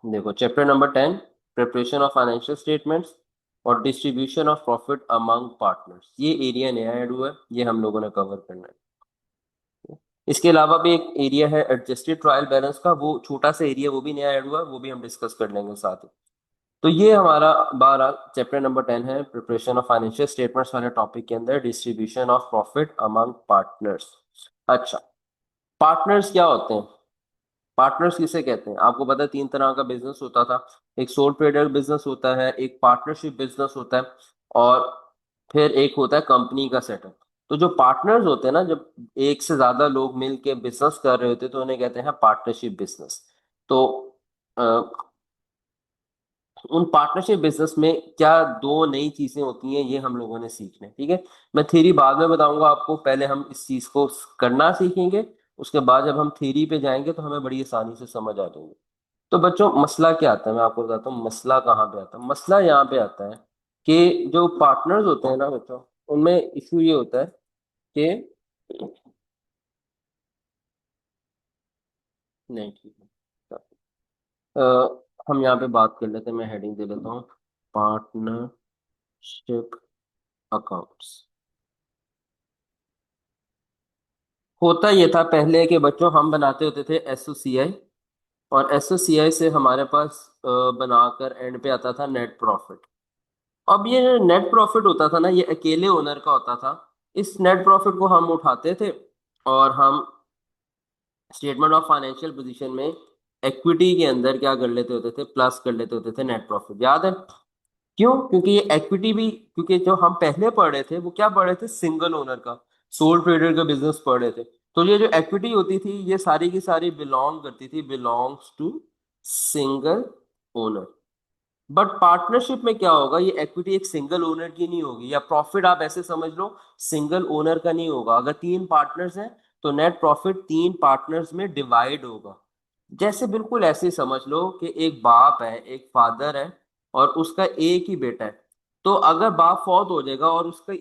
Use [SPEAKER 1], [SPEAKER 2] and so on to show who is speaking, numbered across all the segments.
[SPEAKER 1] देखो chapter number 10, preparation of financial statements और distribution of profit among partners, ये area नया ऐड हुआ है, ये हम लोगों ने कवर करना है। इसके अलावा भी एक एरिया है एडजस्टेड ट्रायल बैलेंस का, वो छोटा सा एरिया, वो भी नया ऐड हुआ है, वो भी हम डिस्कस कर लेंगे साथ ही। तो ये हमारा 12 चैप्टर नंबर 10 है, प्रिपरेशन ऑफ फाइनेंशियल स्टेटमेंट्स वाले टॉपिक के अंदर distribution of profit among partners. अच्छा, पार्टनर्स क्या होते हैं? पार्टनर्स किसे कहते हैं? आपको पता है 3 तरह का बिजनेस होता था। एक सोल ट्रेडर बिजनेस होता है, एक पार्टनरशिप बिजनेस होता है, और फिर एक होता है कंपनी का सेटअप। तो जो पार्टनर्स होते हैं ना, जब एक से ज्यादा लोग मिल के बिजनेस कर रहे होते हैं तो उन्हें कहते हैं पार्टनरशिप बिजनेस। तो अ, उन पार्टनरशिप बिजनेस में क्या दो नई चीजें होती हैं, ये हम लोगों ने सीखना है, ठीक है। मैं थ्योरी बाद में बताऊंगा आपको, पहले हम इस चीज को करना सीखेंगे। उसके बाद जब हम थ्योरी पे जाएंगे तो हमें बड़ी आसानी से समझ आ जाएंगे। तो बच्चों मसला क्या आता है, मैं आपको बताता हूँ मसला कहाँ पे आता है। मसला यहाँ पे आता है कि जो पार्टनर्स होते हैं ना बच्चों, उनमें इशू ये होता है कि नहीं, ठीक है। हम यहाँ पे बात कर लेते हैं, मैं हेडिंग दे लेता हूँ, पार्टनरशिप अकाउंट्स। होता ये था पहले कि बच्चों हम बनाते होते थे एसओसीआई, और एसओसीआई से हमारे पास बनाकर एंड पे आता था नेट प्रॉफिट। अब ये जो नेट प्रॉफिट होता था ना, ये अकेले ओनर का होता था। इस नेट प्रॉफिट को हम उठाते थे और हम स्टेटमेंट ऑफ फाइनेंशियल पोजीशन में इक्विटी के अंदर क्या कर लेते होते थे, प्लस कर लेते होते थे नेट प्रॉफिट। याद है क्यों? क्योंकि ये इक्विटी भी, क्योंकि जो हम पहले पढ़ रहे थे वो क्या पढ़ रहे थे, सिंगल ओनर का, सोल ट्रेडर का बिजनेस पढ़ रहे थे। तो ये जो इक्विटी होती थी ये सारी की सारी बिलोंग करती थी, belongs to single owner. But partnership में क्या होगा, ये इक्विटी एक सिंगल ओनर की नहीं होगी, या प्रॉफिट आप ऐसे समझ लो सिंगल ओनर का नहीं होगा। अगर 3 पार्टनर्स हैं तो नेट प्रॉफिट 3 पार्टनर्स में डिवाइड होगा। जैसे बिल्कुल ऐसे ही समझ लो कि एक बाप है, एक फादर है, और उसका एक ही बेटा है। तो अगर बाप फौत हो जाएगा और उसके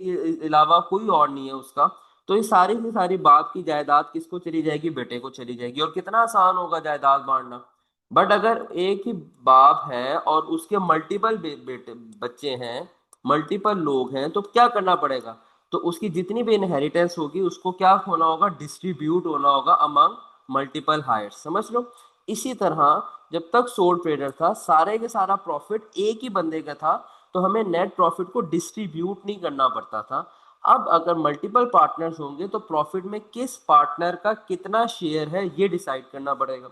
[SPEAKER 1] अलावा कोई और नहीं है उसका, तो ये सारी की सारी बाप की जायदाद किसको चली जाएगी, बेटे को चली जाएगी, और कितना आसान होगा जायदाद बांटना। बट अगर एक ही बाप है और उसके मल्टीपल बेटे बच्चे हैं, मल्टीपल लोग हैं, तो क्या करना पड़ेगा? तो उसकी जितनी भी इनहेरिटेंस होगी उसको क्या होना होगा, डिस्ट्रीब्यूट होना होगा अमंग मल्टीपल हायर्स। समझ लो। इसी तरह जब तक सोल ट्रेडर था, सारे के सारा प्रॉफिट एक ही बंदे का था, तो हमें नेट प्रॉफिट को डिस्ट्रीब्यूट नहीं करना पड़ता था। अब अगर मल्टीपल पार्टनर्स होंगे तो प्रॉफिट में किस पार्टनर का कितना शेयर है ये डिसाइड करना पड़ेगा।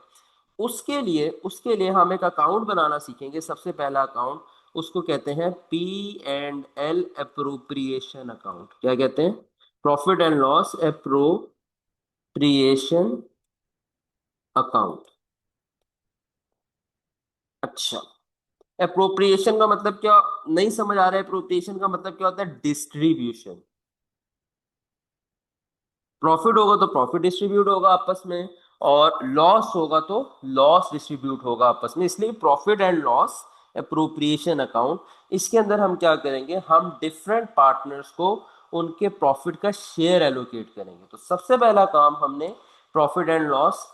[SPEAKER 1] उसके लिए हम एक अकाउंट बनाना सीखेंगे। सबसे पहला अकाउंट, उसको कहते हैं P&L अप्रोप्रिएशन अकाउंट। क्या कहते हैं? Profit and loss appropriation account. अच्छा, अप्रोप्रिएशन का मतलब क्या? नहीं समझ आ रहा है? अप्रोप्रिएशन का मतलब क्या होता है? डिस्ट्रीब्यूशन। प्रॉफिट होगा तो प्रॉफिट डिस्ट्रीब्यूट होगा आपस में, और लॉस होगा तो लॉस डिस्ट्रीब्यूट होगा आपस में, इसलिए profit and loss appropriation account. इसके अंदर हम क्या करेंगे, हम डिफरेंट पार्टनर्स को उनके प्रॉफिट का शेयर एलोकेट करेंगे। तो सबसे पहला काम हमने profit and loss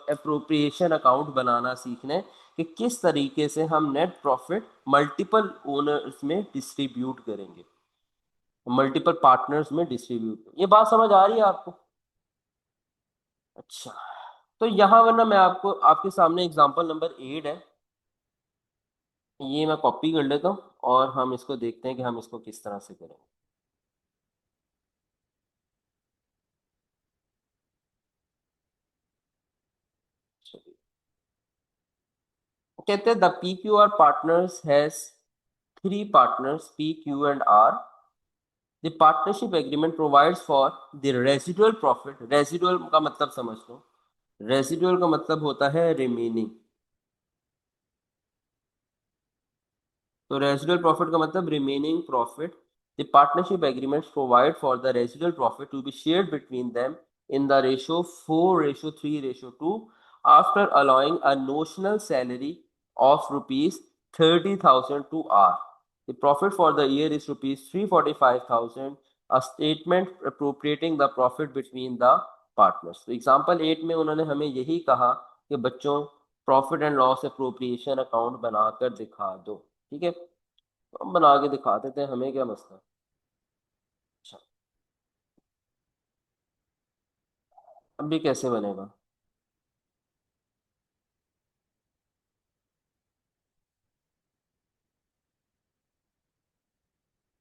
[SPEAKER 1] appropriation account बनाना सीखना है कि किस तरीके से हम नेट प्रॉफिट मल्टीपल ओनर्स में डिस्ट्रीब्यूट करेंगे, मल्टीपल पार्टनर्स में डिस्ट्रीब्यूट। ये बात समझ आ रही है आपको? अच्छा, तो यहाँ वरना मैं आपको आपके सामने एग्जांपल नंबर 8 है, ये मैं कॉपी कर लेता हूँ और हम इसको देखते हैं कि हम इसको किस तरह से करेंगे। चलिए, कहते हैं the P Q R partners has 3 partners P Q and R. The partnership agreement provides for the residual profit. Residual का मतलब समझ लो, रेजिडुअल का मतलब होता है रिमेनिंग। तो रेजिडुअल प्रॉफिट का मतलब remaining profit. The partnership agreements provide for the residual profit to be shared between them in the ratio 4:3:2 after allowing a notional salary of rupees 30,000 to R. The profit for the year is rupees 345,000। A statement appropriating the profit between the partners. तो example 8 में उन्होंने हमें यही कहा कि बच्चों profit and loss appropriation account बनाकर दिखा दो। ठीक है, तो हम बना के दिखा देते हैं, हमें क्या मसला है। अच्छा, अब ये कैसे बनेगा?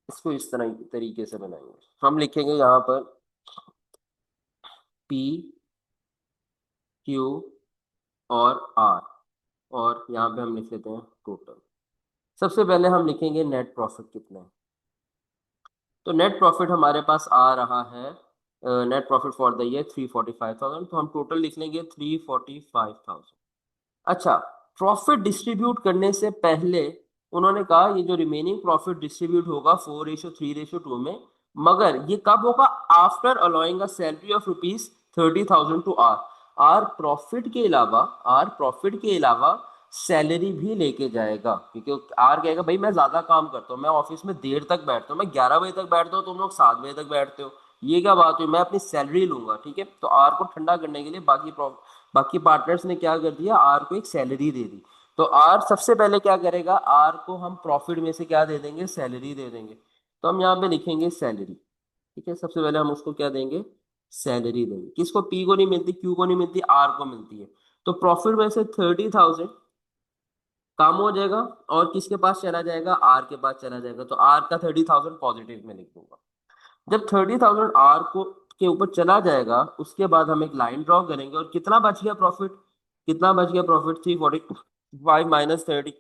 [SPEAKER 1] इसको इस तरह तरीके से बनाएंगे, हम लिखेंगे यहाँ पर पी क्यू और आर, और यहाँ पे हम लिख लेते हैं टोटल। सबसे पहले हम लिखेंगे नेट प्रॉफिट कितना है। तो नेट प्रॉफिट हमारे पास आ रहा है, net profit for the year 345,000, तो हम टोटल लिख लेंगे 345,000। अच्छा, प्रॉफिट डिस्ट्रीब्यूट करने से पहले उन्होंने कहा ये जो रिमेनिंग प्रॉफिट डिस्ट्रीब्यूट होगा 4:3:2 में, मगर ये कब होगा? After allowing a salary of rupees 30,000 to R. R profit के अलावा सैलरी भी लेके जाएगा, क्योंकि आर कहेगा भाई मैं ज्यादा काम करता हूँ, मैं ऑफिस में देर तक बैठता हूँ, मैं 11 बजे तक बैठता हूँ, तुम लोग 7 बजे तक बैठते हो, ये क्या बात हुई, मैं अपनी सैलरी लूंगा। ठीक है, तो आर को ठंडा करने के लिए बाकी पार्टनर्स ने क्या कर दिया, आर को एक सैलरी दे दी। तो आर सबसे पहले क्या करेगा, आर को हम प्रॉफिट में से क्या दे देंगे, सैलरी दे देंगे। तो हम यहाँ पे लिखेंगे सैलरी। ठीक है, सबसे पहले हम उसको क्या देंगे, सैलरी देंगे। किसको? पी को नहीं मिलती, क्यू को नहीं मिलती, आर को मिलती है। तो प्रॉफिट में से 30,000 काम हो जाएगा, और किसके पास चला जाएगा, आर के पास चला जाएगा। तो आर का 30,000 पॉजिटिव में लिख दूंगा। जब 30,000 आर को के ऊपर चला जाएगा, उसके बाद हम एक लाइन ड्रॉ करेंगे, और कितना बच गया प्रॉफिट, कितना बच गया प्रॉफिट, 345 - 30,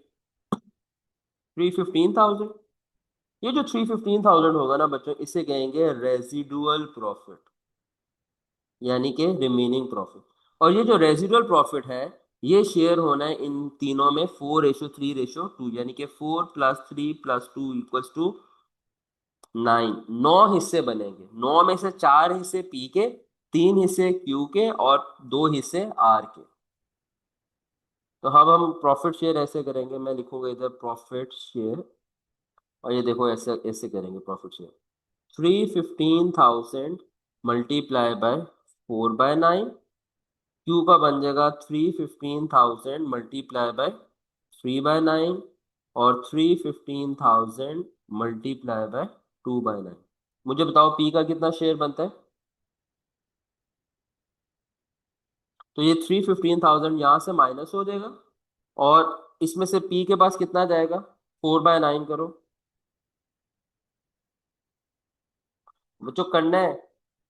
[SPEAKER 1] 315,000। ये जो 315,000 होगा ना बच्चों, इसे कहेंगे रेजिडुअल प्रॉफिट, यानी कि रिमेनिंग प्रॉफिट। और ये जो रेजिडुअल प्रॉफिट है, ये शेयर होना है इन तीनों में 4:3:2, यानी कि 4+3+2=9। 9 हिस्से बनेंगे, 9 में से 4 हिस्से पी के, 3 हिस्से क्यू के, और 2 हिस्से आर के। तो अब हम प्रॉफिट शेयर ऐसे करेंगे, मैं लिखूंगा इधर प्रॉफिट शेयर, और ये देखो ऐसे ऐसे करेंगे profit share. 315,000 multiply by 4/9, Q का बन जाएगा 315,000 मल्टीप्लाई बाय 3/9, और 315,000 मल्टीप्लाई बाय 2/9। मुझे बताओ पी का कितना शेयर बनता है? तो ये 315,000 यहाँ से माइनस हो जाएगा, और इसमें से पी के पास कितना जाएगा, 4/9 करो। बच्चों करना है,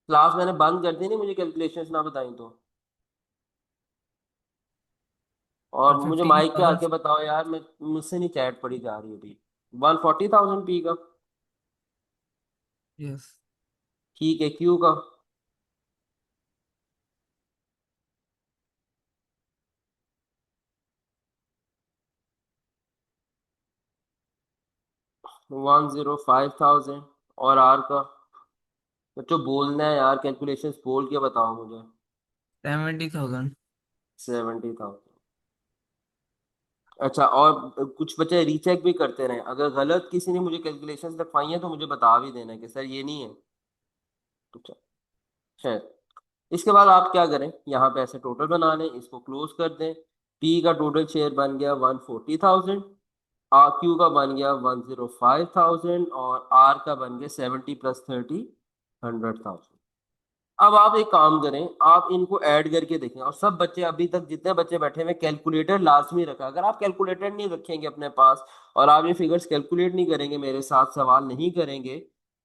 [SPEAKER 1] क्लास मैंने बंद कर दी, नहीं मुझे कैलकुलेशंस ना बताई तो। और
[SPEAKER 2] और
[SPEAKER 1] मुझे
[SPEAKER 2] फिफ्टीन
[SPEAKER 1] माइक पे
[SPEAKER 2] थाउजेंड
[SPEAKER 1] आके बताओ यार, मैं मुझसे नहीं चैट पड़ी जा रही अभी। 140,000 पी का।
[SPEAKER 2] यस।
[SPEAKER 1] ठीक है, क्यू का? 105,000। और आर का? बच्चों बोलना है यार, कैलकुलेशंस बोल के बताओ मुझे।
[SPEAKER 2] 70,000।
[SPEAKER 1] 70,000। अच्छा, और कुछ बच्चे रीचेक भी करते रहे, अगर गलत किसी ने मुझे कैलकुलेशंस लिखवाई है तो मुझे बता भी देना कि सर ये नहीं है। अच्छा, खैर, इसके बाद आप क्या करें, यहाँ पे ऐसे टोटल बना लें, इसको क्लोज कर दें। पी का टोटल शेयर बन गया 140,000, आर क्यू का बन गया 105,000, और आर का बन गया 70 + 30 100,000। अब आप एक काम करें, आप इनको ऐड करके देखें, और सब बच्चे अभी तक जितने बच्चे बैठे हुए, कैलकुलेटर लाजमी रखा। अगर आप कैलकुलेटर नहीं रखेंगे अपने पास, और आप ये फिगर्स कैलकुलेट नहीं करेंगे, मेरे साथ सवाल नहीं करेंगे,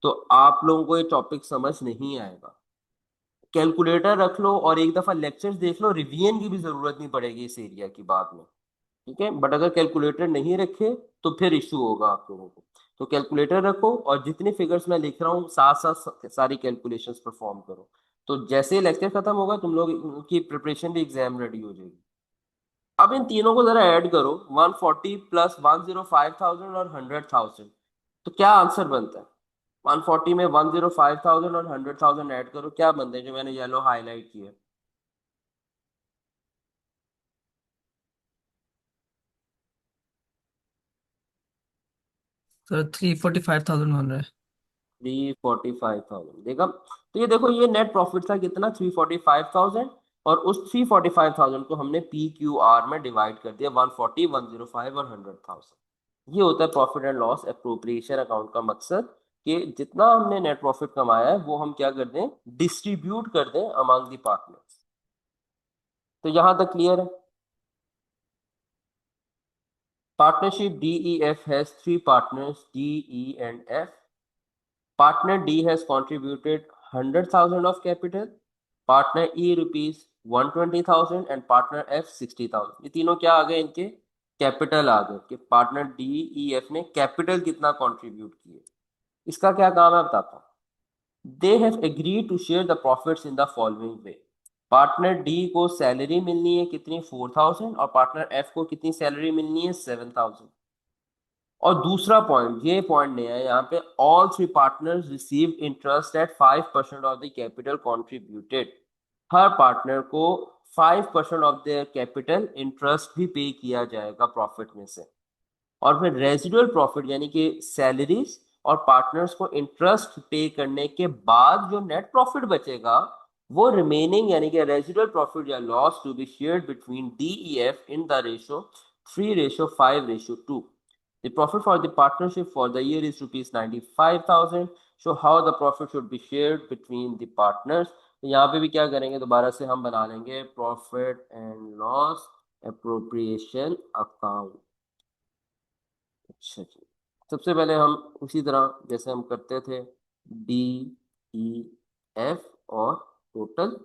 [SPEAKER 1] तो आप लोगों को ये टॉपिक समझ नहीं आएगा। कैलकुलेटर रख लो, और एक दफा लेक्चर्स देख लो, रिवीजन की भी जरूरत नहीं पड़ेगी इस एरिया की बाद में। ठीक है, बट अगर कैलकुलेटर नहीं रखे तो फिर इश्यू होगा आप लोगों को। तो कैलकुलेटर रखो, और जितनी फिगर्स मैं लिख रहा हूँ साथ साथ सारी कैलकुलेशंस परफॉर्म करो। तो जैसे ही लेक्चर खत्म होगा, तुम लोग की प्रिपरेशन भी एग्जाम रेडी हो जाएगी। अब इन तीनों को जरा ऐड करो, 140 प्लस 105,000 और 100,000, तो क्या आंसर बनता है? 140 में 105,000 और 100,000 ऐड करो, क्या बनते हैं जो मैंने येलो हाईलाइट किया?
[SPEAKER 2] सर 345,000 बन रहा है।
[SPEAKER 1] 345,000, देखा? तो ये देखो, ये नेट प्रॉफिट था कितना, 345,000। और उस 345,000 को हमने PQR में डिवाइड कर दिया, 140, 105 और 100,000। ये होता है profit and loss appropriation account का मकसद, कि जितना हमने नेट प्रॉफिट कमाया है वो हम क्या कर दें, डिस्ट्रीब्यूट कर दें अमंग द पार्टनर्स। तो यहां तक क्लियर है। Partnership DEF has three partners, D, E and F. Partner D has contributed 100,000 of capital, partner E rupees 120,000 and partner F 60,000। ये तीनों क्या आ गए, इनके कैपिटल आ गए, कि पार्टनर DEF ने कैपिटल कितना कंट्रीब्यूट किए। इसका क्या काम है बताता हूँ। They have agreed to share the profits in the following way. Partner D को सैलरी मिलनी है कितनी, 4,000, और पार्टनर एफ को कितनी सैलरी मिलनी है, 7,000। और दूसरा पॉइंट, ये पॉइंट नहीं है यहाँ पे, all three partners receive interest eight 5% of the capital contributed. Her partner को 5% ऑफ द कैपिटल इंटरेस्ट भी पे किया जाएगा प्रॉफिट में से। और फिर रेजिडुअल प्रॉफिट यानी कि सैलरीज और पार्टनर्स को इंटरेस्ट पे करने के बाद जो नेट प्रॉफिट बचेगा, वो रिमेनिंग यानी कि रेजिडुअल प्रॉफिट या loss to be shared between DEF in the ratio 3:5:2। The profit for the partnership for the year is rupees 95,000. So how the profit should be shared between the partners? तो यहाँ पे भी क्या करेंगे, दोबारा से हम बना लेंगे profit and loss appropriation account. अच्छा जी, सबसे पहले हम उसी तरह जैसे हम करते थे, DEF और टोटल,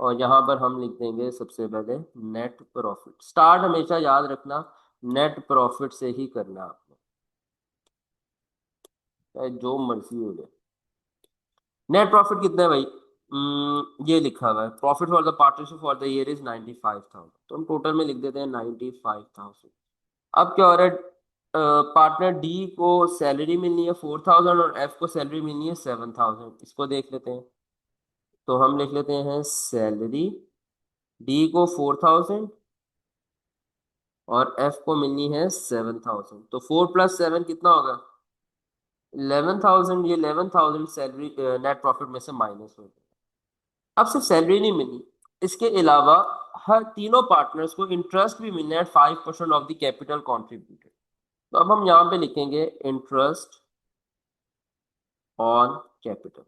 [SPEAKER 1] और यहाँ पर हम लिख देंगे सबसे पहले नेट प्रॉफिट। स्टार्ट हमेशा याद रखना नेट प्रॉफिट से ही करना आपने, चाहे जो मर्जी हो जाए। नेट प्रॉफिट कितना है भाई, ये लिखा हुआ है profit for the partnership for the year is 95,000, तो हम टोटल में लिख देते हैं 95,000। अब क्या हो रहा है, पार्टनर डी को सैलरी मिलनी है 4,000 और एफ को सैलरी मिलनी है 7,000। इसको देख लेते हैं, तो हम लिख लेते हैं सैलरी, डी को 4,000 और एफ को मिलनी है 7,000, तो 4 + 7 कितना होगा, 11,000। ये 11,000 सैलरी नेट प्रॉफिट में से माइनस हो गया। अब सिर्फ सैलरी नहीं मिली, इसके अलावा हर तीनों पार्टनर्स को इंटरेस्ट भी मिलना है 5% ऑफ द कैपिटल कॉन्ट्रीब्यूटेड। तो अब हम यहाँ पे लिखेंगे interest on capital,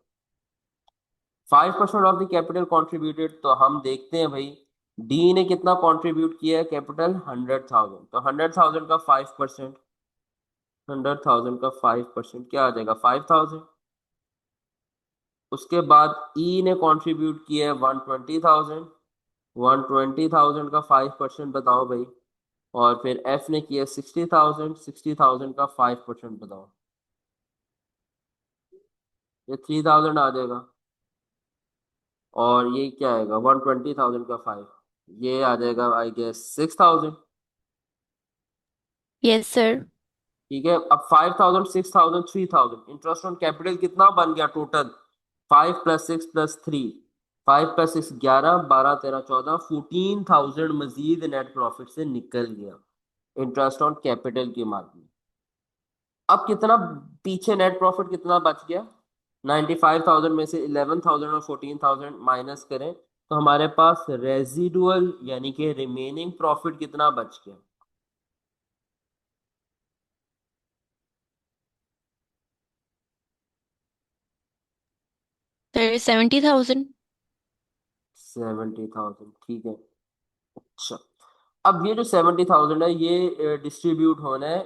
[SPEAKER 1] 5% of the capital contributed. तो हम देखते हैं भाई, डी ने कितना कॉन्ट्रीब्यूट किया है कैपिटल, 100,000। तो 100,000 का 5%, 100,000 का 5% क्या आ जाएगा, 5,000। उसके बाद ई ने कंट्रीब्यूट किया है 120,000, 120,000 का 5% बताओ भाई। और फिर एफ ने किया 60,000, 60,000 का 5% बताओ, ये 3,000 आ जाएगा। और ये क्या आएगा, 120,000 का 5, ये आ जाएगा आई गेस 6,000।
[SPEAKER 3] Yes sir.
[SPEAKER 1] ठीक है, अब 5,000, 6,000, 3,000, इंटरेस्ट ऑन कैपिटल कितना बन गया टोटल, 5 + 6 + 3, 5 + 6 11, 12 13 14, 14,000 मजीद नेट प्रॉफिट से निकल गया इंटरेस्ट ऑन कैपिटल की मार्जिन। अब कितना पीछे नेट प्रॉफिट कितना बच गया, 95,000 में से 11,000 और 14,000 माइनस करें तो हमारे पास रेजिडुअल यानी कि रिमेनिंग प्रॉफिट कितना बच गया,
[SPEAKER 3] सर 70,000।
[SPEAKER 1] 70,000। ठीक है। अच्छा, अब ये जो 70,000 है ये डिस्ट्रीब्यूट होना है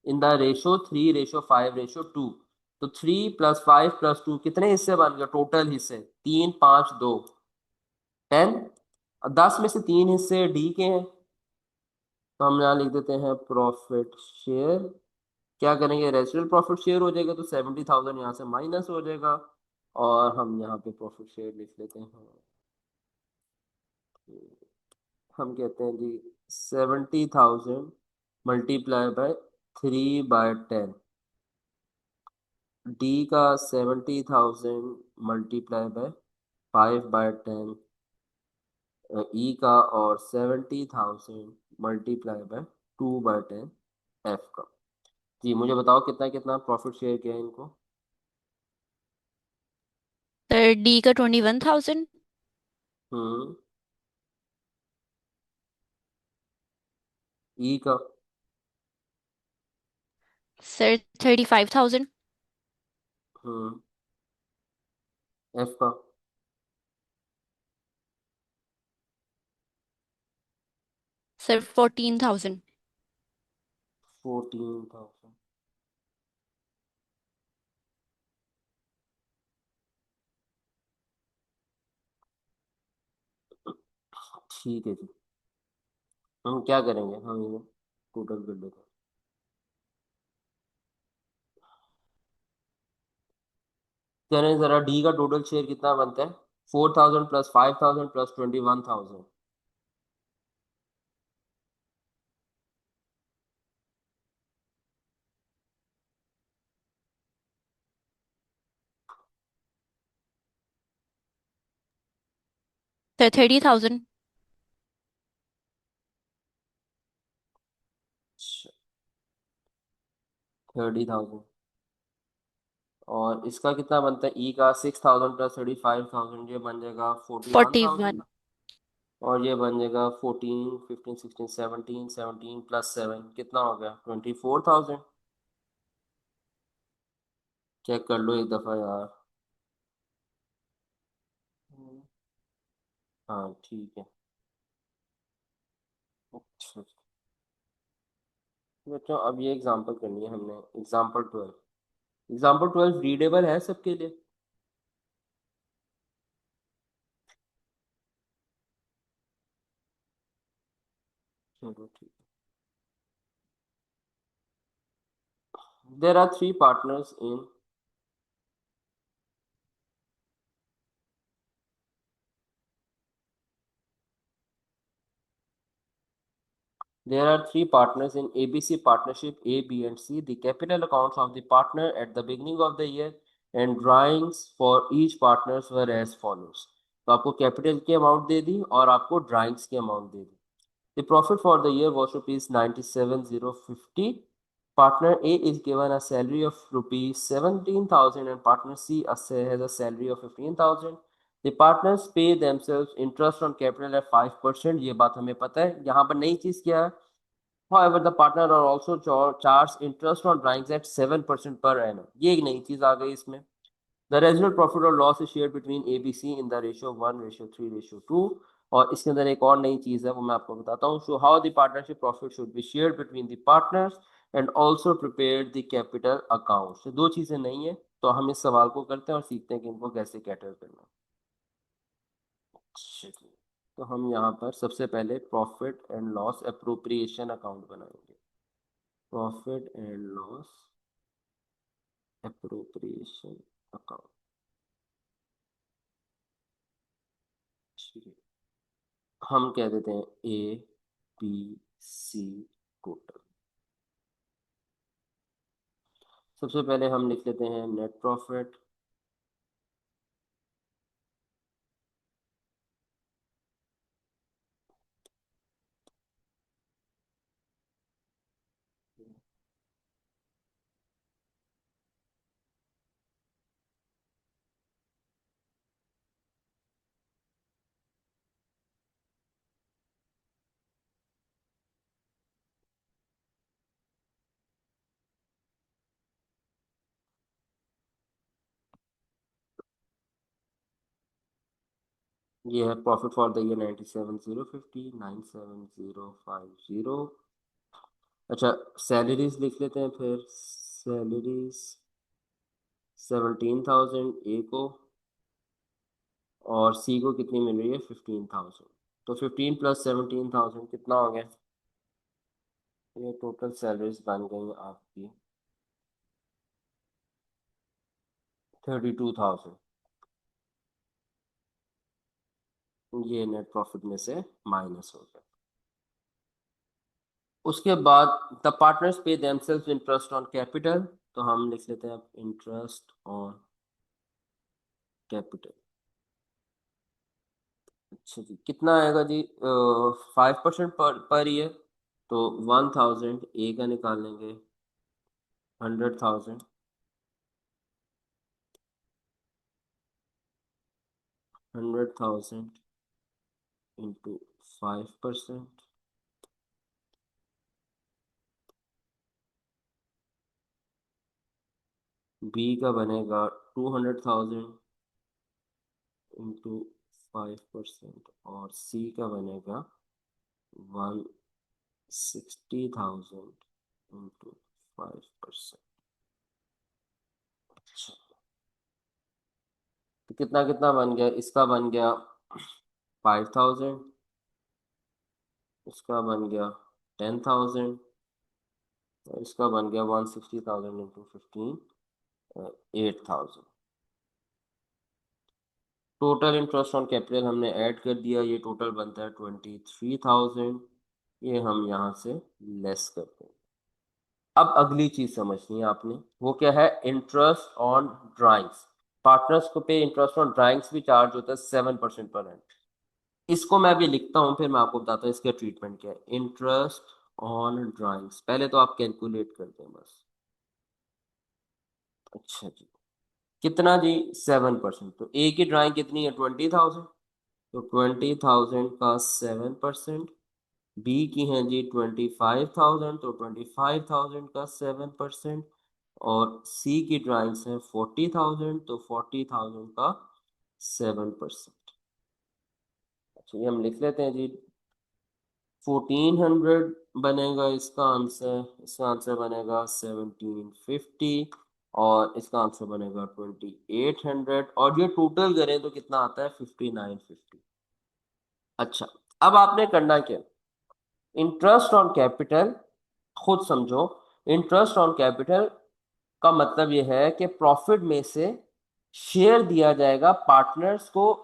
[SPEAKER 1] इन द रेशो 3:5:2। तो 3 + 5 + 2 कितने हिस्से बन गए, टोटल हिस्से 3 5 2 10। 10 में से 3 हिस्से डी के हैं, तो हम यहाँ लिख देते हैं प्रॉफिट शेयर। क्या करेंगे, रेजिडुअल प्रॉफिट शेयर हो जाएगा, तो 70,000 यहाँ से माइनस हो जाएगा। और हम यहाँ पे प्रॉफिट शेयर लिख लेते हैं, हम कहते हैं जी 70,000 मल्टीप्लाई बाय 3/10। डी का 70,000 मल्टीप्लाई बाय 5/10, ई का और 70,000 मल्टीप्लाई बाय 2/10 एफ का। जी मुझे बताओ कितना कितना प्रॉफिट शेयर किया है इनको।
[SPEAKER 3] सर डी का 21,000।
[SPEAKER 1] हम्म ई का?
[SPEAKER 3] सर 35,000।
[SPEAKER 1] हम्म। एफ का?
[SPEAKER 3] सर 14,000।
[SPEAKER 1] 14,000। ठीक है जी। हम क्या करेंगे, हम ये टोटल कर लेते हैं। करें जरा, डी का टोटल शेयर कितना बनता है? 4,000 प्लस 5,000 प्लस 21,000।
[SPEAKER 3] 30,000।
[SPEAKER 1] 30,000। और इसका कितना बनता है, ई का? 6,000 प्लस 35,000, ये बन जाएगा 41,000।
[SPEAKER 3] 41।
[SPEAKER 1] और ये बन जाएगा 14, 15, 16, 17, 17 प्लस 7 कितना हो गया? 24,000। चेक कर लो एक दफ़ा यार। हाँ ठीक है। अच्छा बच्चों, अब ये एग्जांपल करनी है हमने, एग्जांपल 12। एग्जांपल 12 रीडेबल है सबके लिए? चलो ठीक है। There are three partners in There are three partners in ABC partnership A, B, and C. The capital accounts of the partner at the beginning of the year and drawings for each partners were as follows. तो आपको capital की amount दे दी और आपको drawings की amount they the. The profit for the year was rupees 97,050. Partner A is given a salary of rupees 17,000 and partner C has a salary of 15,000. The partners pay themselves interest on capital at 5%. ये बात हमें पता है। यहाँ पर नई चीज़ क्या है? However, the partner are also charged interest on drawings at 7% per annum. ये एक नई चीज़ आ गई इसमें। The residual profit or loss is shared between ABC in the ratio 1:3:2। और इसके अंदर एक और नई चीज़ है, वो मैं आपको बताता हूँ। So how the partnership profit should be shared between the partners and also prepared the capital accounts। तो दो चीज़ें नहीं है, तो हम इस सवाल को करते हैं और सीखते हैं कि इनको कैसे कैटर करना है। चलिए, तो हम यहाँ पर सबसे पहले profit and loss appropriation account बनाएंगे। Profit and loss appropriation account. ठीक है, हम कह देते हैं ए बी सी टोटल। सबसे पहले हम लिख लेते हैं नेट प्रॉफिट। ये है प्रॉफिट फॉर द ईयर 97,050, 97,050। अच्छा, सैलरीज लिख लेते हैं फिर। सैलरीज 17,000 ए को, और सी को कितनी मिल रही है? 15,000। तो 15 प्लस 17,000 कितना हो गया? ये टोटल सैलरीज बन गई आपकी 32,000। ये नेट प्रॉफिट में से माइनस हो गया। उसके बाद द पार्टनर्स पे देमसेल्व्स इंटरेस्ट ऑन कैपिटल, तो हम लिख लेते हैं इंटरेस्ट ऑन कैपिटल। अच्छा जी, कितना आएगा जी? 5% पर ईयर। तो 1,000 ए का निकाल लेंगे, 100,000, 100,000 इंटू 5%। बी का बनेगा 200,000 इंटू 5% और सी का बनेगा 160,000 इंटू 5%। अच्छा, तो कितना कितना बन गया, इसका बन गया 5,000, इसका बन गया 10,000 और इसका बन गया 160,000 into 15, 8,000। Total interest on capital हमने ऐड कर दिया, ये टोटल बनता है 23,000। ये हम यहाँ से लेस करते हैं। अब अगली चीज समझनी है आपने, वो क्या है, इंटरेस्ट ऑन ड्राइंग्स। पार्टनर्स को पे इंटरेस्ट ऑन ड्राइंग्स भी चार्ज होता है 7% पर एंड। इसको मैं अभी लिखता हूँ, फिर मैं आपको बताता हूँ इसका ट्रीटमेंट क्या है। इंटरेस्ट ऑन ड्राइंग्स पहले तो आप कैलकुलेट करते हैं बस। अच्छा जी, कितना जी, 7%। तो ए की ड्राइंग कितनी है, 20,000। तो 20,000 का 7%। बी की है जी 25,000, तो 25,000 का 7%। और सी की ड्राइंग्स है 40,000, तो 40,000 का 7%। अच्छा, ये हम लिख लेते हैं जी। 1400 बनेगा इसका आंसर बनेगा 1750 और इसका आंसर बनेगा 2800 और ये टोटल करें तो कितना आता है, 5950। अच्छा, अब आपने करना क्या, इंटरेस्ट ऑन कैपिटल खुद समझो। इंटरेस्ट ऑन कैपिटल का मतलब यह है कि प्रॉफिट में से शेयर दिया जाएगा पार्टनर्स को।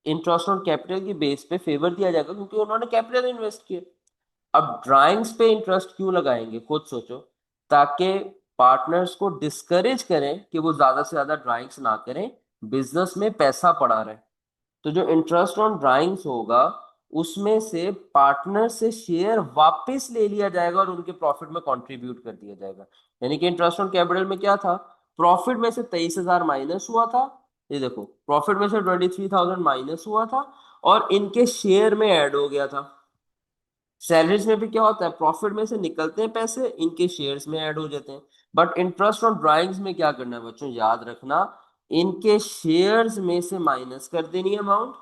[SPEAKER 1] इंटरेस्ट ऑन कैपिटल की बेस पे फेवर दिया जाएगा क्योंकि उन्होंने कैपिटल इन्वेस्ट किया। अब ड्राइंग्स पे इंटरेस्ट क्यों लगाएंगे, खुद सोचो। ताकि पार्टनर्स को डिस्करेज करें कि वो ज्यादा से ज्यादा ड्राइंग्स ना करें, बिजनेस में पैसा पड़ा रहे। तो जो इंटरेस्ट ऑन ड्राइंग्स होगा उसमें से पार्टनर से शेयर वापस ले लिया जाएगा और उनके प्रॉफिट में कंट्रीब्यूट कर दिया जाएगा। यानी कि इंटरेस्ट ऑन कैपिटल में क्या था, प्रॉफिट में से 23,000 माइनस हुआ था। ये देखो, प्रॉफिट में से 23,000 माइनस हुआ था और इनके शेयर में ऐड हो गया था। सैलरीज में भी क्या होता है, प्रॉफिट में से निकलते हैं पैसे, इनके शेयर्स में ऐड हो जाते हैं। बट इंटरेस्ट ऑन ड्राइंग्स में क्या करना है बच्चों, याद रखना, इनके शेयर्स में से माइनस कर देनी है अमाउंट,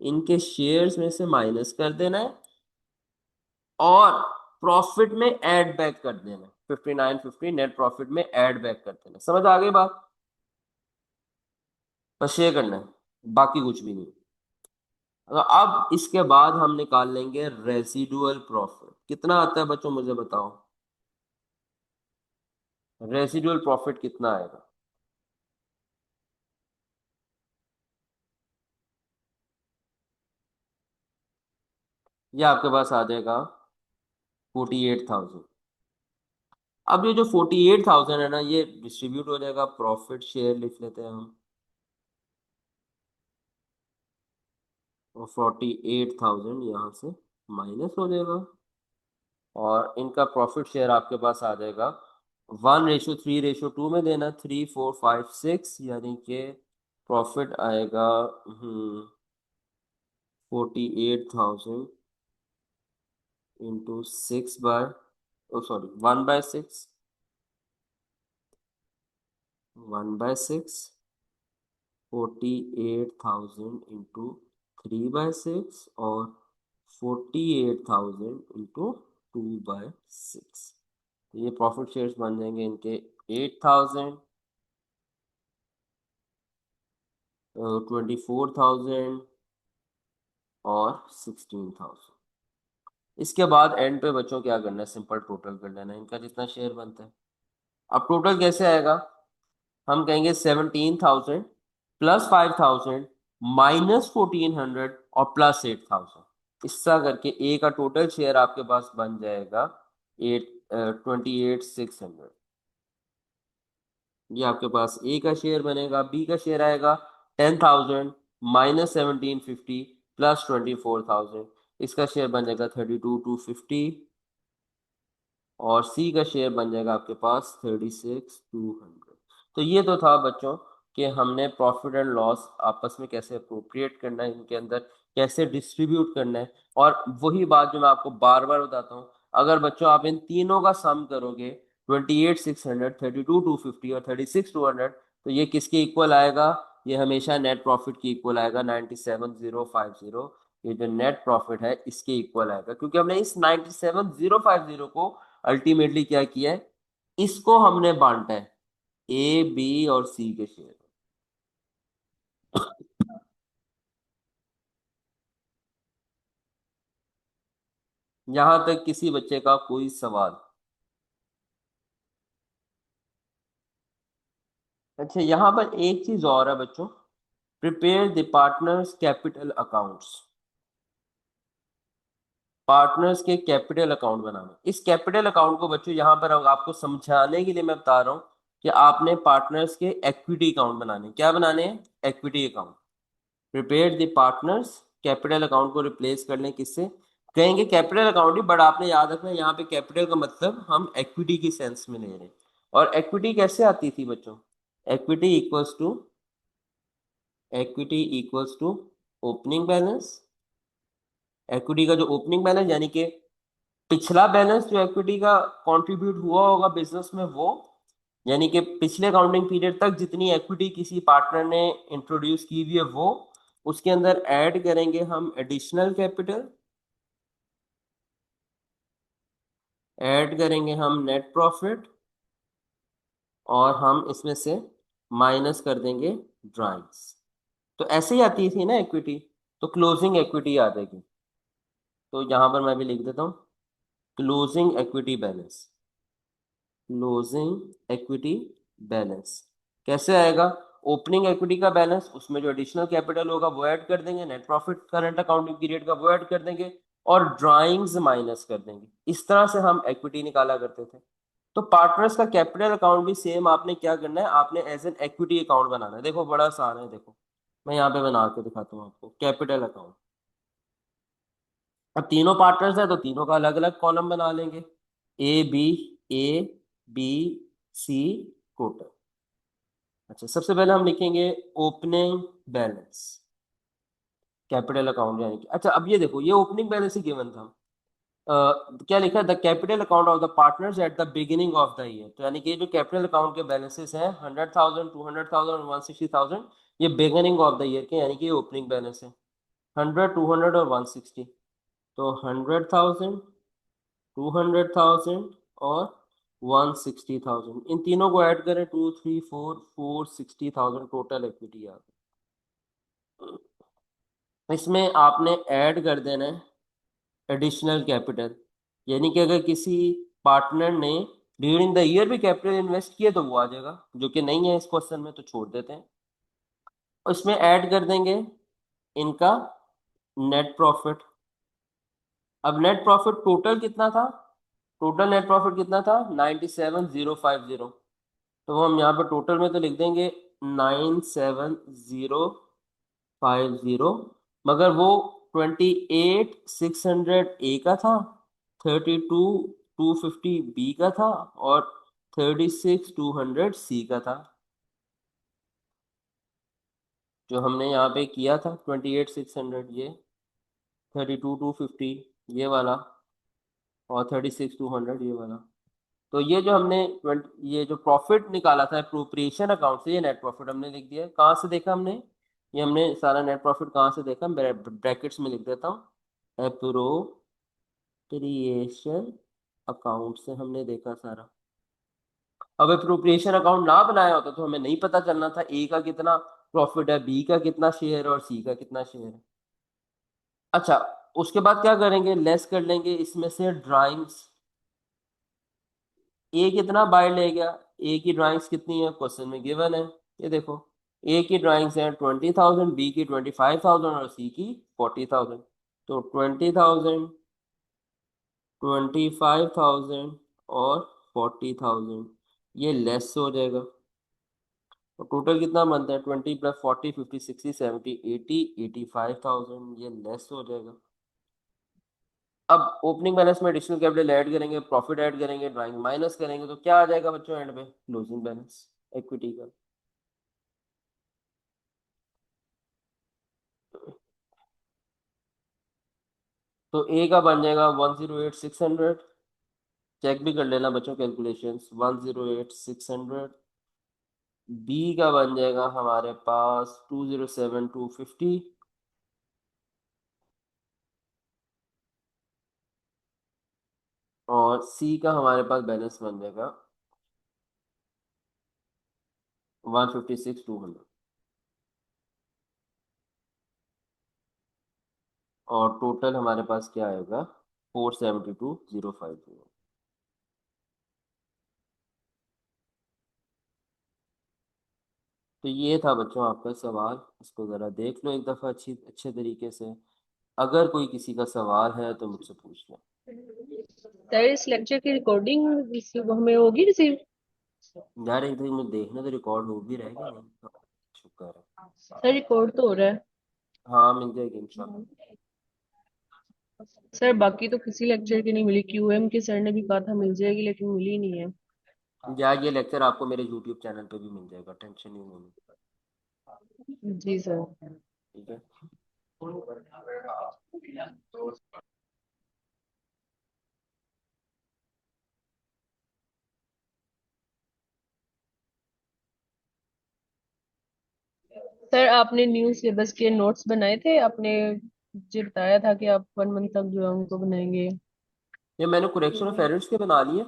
[SPEAKER 1] इनके शेयर्स में से माइनस कर देना है और प्रॉफिट में ऐड बैक कर देना है। 5950 नेट प्रॉफिट में ऐड बैक कर देना। समझ आ गई बात, बस ये करना है, बाकी कुछ भी नहीं। तो अब इसके बाद हम निकाल लेंगे रेसिडुअल प्रॉफिट। कितना आता है बच्चों, मुझे बताओ, रेसिडुअल प्रॉफिट कितना आएगा। ये आपके पास आ जाएगा 48,000। अब ये जो 48,000 है ना, ये डिस्ट्रीब्यूट हो जाएगा, प्रॉफिट शेयर लिख लेते हैं हम। और 48,000 यहाँ से माइनस हो जाएगा और इनका प्रॉफिट शेयर आपके पास आ जाएगा 1:3:2 में देना, 3 4 5 6, यानी कि प्रॉफिट आएगा 48,000 इंटू 1/6, 1/6, 48,000 इंटू 3/6 और 48,000 इंटू 2/6। ये प्रॉफिट शेयर्स बन जाएंगे इनके 8,000, 24,000 और 16,000। इसके बाद एंड पे बच्चों क्या करना है, सिंपल टोटल कर लेना है इनका जितना शेयर बनता है। अब टोटल कैसे आएगा, हम कहेंगे 17,000 प्लस 5,000 माइनस 1,400 और प्लस 8,000। इसका करके ए का टोटल शेयर आपके पास बन जाएगा 28,600। ये आपके पास ए का शेयर बनेगा। बी का शेयर आएगा 10,000 माइनस 1750 प्लस 24,000। इसका शेयर बन जाएगा 32,250 और सी का शेयर बन जाएगा आपके पास 36,200। तो ये तो था बच्चों कि हमने प्रॉफिट एंड लॉस आपस में कैसे अप्रोप्रिएट करना है, इनके अंदर कैसे डिस्ट्रीब्यूट करना है। और वही बात जो मैं आपको बार बार बताता हूँ, अगर बच्चों आप इन तीनों का सम करोगे 28,600, 32,250 और 36,200, तो ये किसके इक्वल आएगा? ये हमेशा नेट प्रॉफिट की इक्वल आएगा, 97,050। ये जो नेट प्रॉफिट है इसके इक्वल आएगा, क्योंकि हमने इस 97,050 को अल्टीमेटली क्या किया है, इसको हमने बांटा है ए, बी और सी के शेयर। यहां तक किसी बच्चे का कोई सवाल? अच्छा, यहां पर एक चीज और है बच्चों, prepare the partners capital accounts. Partners के कैपिटल अकाउंट बनाना। इस कैपिटल अकाउंट को बच्चों यहाँ पर आपको समझाने के लिए मैं बता रहा हूँ कि आपने पार्टनर्स के इक्विटी अकाउंट बनाने। क्या बनाने हैं? Equity account. Prepare the partners capital account को रिप्लेस कर लें किससे? कहेंगे कैपिटल अकाउंट ही, बट आपने याद रखना यहाँ पे कैपिटल का मतलब हम इक्विटी की सेंस में ले रहे हैं। और इक्विटी कैसे आती थी बच्चों? Equity equals to opening balance. Equity का जो ओपनिंग बैलेंस यानी कि पिछला बैलेंस जो इक्विटी का कंट्रीब्यूट हुआ होगा बिजनेस में, वो यानी कि पिछले अकाउंटिंग पीरियड तक जितनी इक्विटी किसी पार्टनर ने इंट्रोड्यूस की हुई है वो, उसके अंदर ऐड करेंगे हम एडिशनल कैपिटल, ऐड करेंगे हम नेट प्रॉफिट, और हम इसमें से माइनस कर देंगे ड्राइंग्स। तो ऐसे ही आती थी ना इक्विटी, तो क्लोजिंग इक्विटी आ जाएगी। तो यहां पर मैं भी लिख देता हूं closing equity balance. Closing equity balance कैसे आएगा? ओपनिंग इक्विटी का बैलेंस, उसमें जो एडिशनल कैपिटल होगा वो ऐड कर देंगे, net profit current accounting period का वो ऐड कर देंगे, और ड्राइंग्स माइनस कर देंगे। इस तरह से हम इक्विटी निकाला करते थे। तो पार्टनर्स का कैपिटल अकाउंट भी सेम आपने क्या करना है, आपने एज एन इक्विटी अकाउंट बनाना है। देखो बड़ा आसान है, देखो मैं यहाँ पे बना के दिखाता हूँ आपको कैपिटल अकाउंट। अब तीनों पार्टनर्स है तो तीनों का अलग अलग कॉलम बना लेंगे, A B, A B C, total. अच्छा, सबसे पहले हम लिखेंगे ओपनिंग बैलेंस कैपिटल अकाउंट यानी कि, अच्छा अब ये देखो ये ओपनिंग बैलेंस ही गिवन था। क्या लिखा है? The capital account of the partners at the beginning of the year. तो यानी कि ये जो कैपिटल अकाउंट के बैलेंसेस हैं 100,000, 200,000 और 160,000, ये बिगिनिंग ऑफ द ईयर के यानी कि ओपनिंग बैलेंस है। 100, 200 और 160, तो 100,000, 200,000 और 160,000, इन तीनों को ऐड करें 2, 3, 4, 460,000 टोटल इक्विटी आ गई। इसमें आपने ऐड कर देना है एडिशनल कैपिटल, यानी कि अगर किसी पार्टनर ने ड्यूरिंग द ईयर भी कैपिटल इन्वेस्ट किया तो वो आ जाएगा, जो कि नहीं है इस क्वेश्चन में तो छोड़ देते हैं। और इसमें ऐड कर देंगे इनका नेट प्रॉफिट। अब नेट प्रॉफिट टोटल कितना था? टोटल नेट प्रॉफिट कितना था? 97,050। तो हम यहाँ पर टोटल में तो लिख देंगे 97,050, मगर वो 28,600 ए का था, 32,250 बी का था, और 36,200 सी का था। जो हमने यहाँ पे किया था 28,600 ये, 32,250 ये वाला, और 36,200 ये वाला। तो ये जो हमने 20 ये जो प्रॉफिट निकाला था अप्रोप्रिएशन अकाउंट से, ये नेट प्रॉफिट हमने लिख दिया है। कहाँ से देखा हमने? ये हमने सारा नेट प्रॉफिट कहाँ से देखा? ब्रैकेट्स में लिख देता हूँ, अप्रोप्रिएशन अकाउंट से हमने देखा सारा। अब अप्रोप्रिएशन अकाउंट ना बनाया होता तो हमें नहीं पता चलना था ए का कितना प्रॉफिट है, बी का कितना शेयर है और सी का कितना शेयर है। अच्छा, उसके बाद क्या करेंगे? लेस कर लेंगे इसमें से ड्राइंग्स। ए कितना बाय ले गया? ए की ड्राइंग्स कितनी है क्वेश्चन में गिवन है, ये देखो। ए की ड्राइंग्स है 20,000, बी की 25,000 और सी की 40,000। तो 20,000, 25,000 और 40,000 ये लेस हो जाएगा। तो टोटल कितना बनता है? 20 प्लस 40, 50, 60, 70, 80, 85,000, ये लेस हो जाएगा। अब ओपनिंग बैलेंस में एडिशनल कैपिटल ऐड करेंगे, प्रॉफिट ऐड करेंगे, ड्राइंग माइनस करेंगे, तो क्या आ जाएगा बच्चों एंड पे? क्लोजिंग बैलेंस इक्विटी का। तो ए का बन जाएगा 108,600, चेक भी कर लेना बच्चों कैलकुलेशंस। 108,600 बी का बन जाएगा हमारे पास 207,250 और सी का हमारे पास बैलेंस बन जाएगा 156,200 और टोटल हमारे पास क्या आएगा 472,050। तो ये था बच्चों आपका सवाल, इसको ज़रा देख लो एक दफ़ा अच्छे तरीके से। अगर कोई किसी का सवाल है तो मुझसे पूछ लो।
[SPEAKER 4] सर इस लेक्चर की रिकॉर्डिंग रिसीव हमें होगी रिसीव?
[SPEAKER 1] यार एक दिन मुझे देखना तो रिकॉर्ड हो भी रहेगा नहीं तो शुक्र है।
[SPEAKER 4] सर रिकॉर्ड तो हो रहा है।
[SPEAKER 1] हाँ मिल जाएगी इंशाल्लाह।
[SPEAKER 4] सर बाकी तो किसी लेक्चर की नहीं मिली, क्यूएम के सर ने भी कहा था मिल जाएगी लेकिन मिली नहीं है।
[SPEAKER 1] यार ये लेक्चर आपको मेरे यूट्यूब चैनल पे भी मिल जाएगा, टेंशन नहीं लेनी।
[SPEAKER 4] जी सर।
[SPEAKER 1] ठीक है।
[SPEAKER 4] सर आपने न्यू सिलेबस के नोट्स बनाए थे, आपने मुझे बताया था कि आप 1 मंथ तक जो है उनको बनाएंगे।
[SPEAKER 1] ये मैंने कुरेक्शन ऑफ एरर्स के बना लिए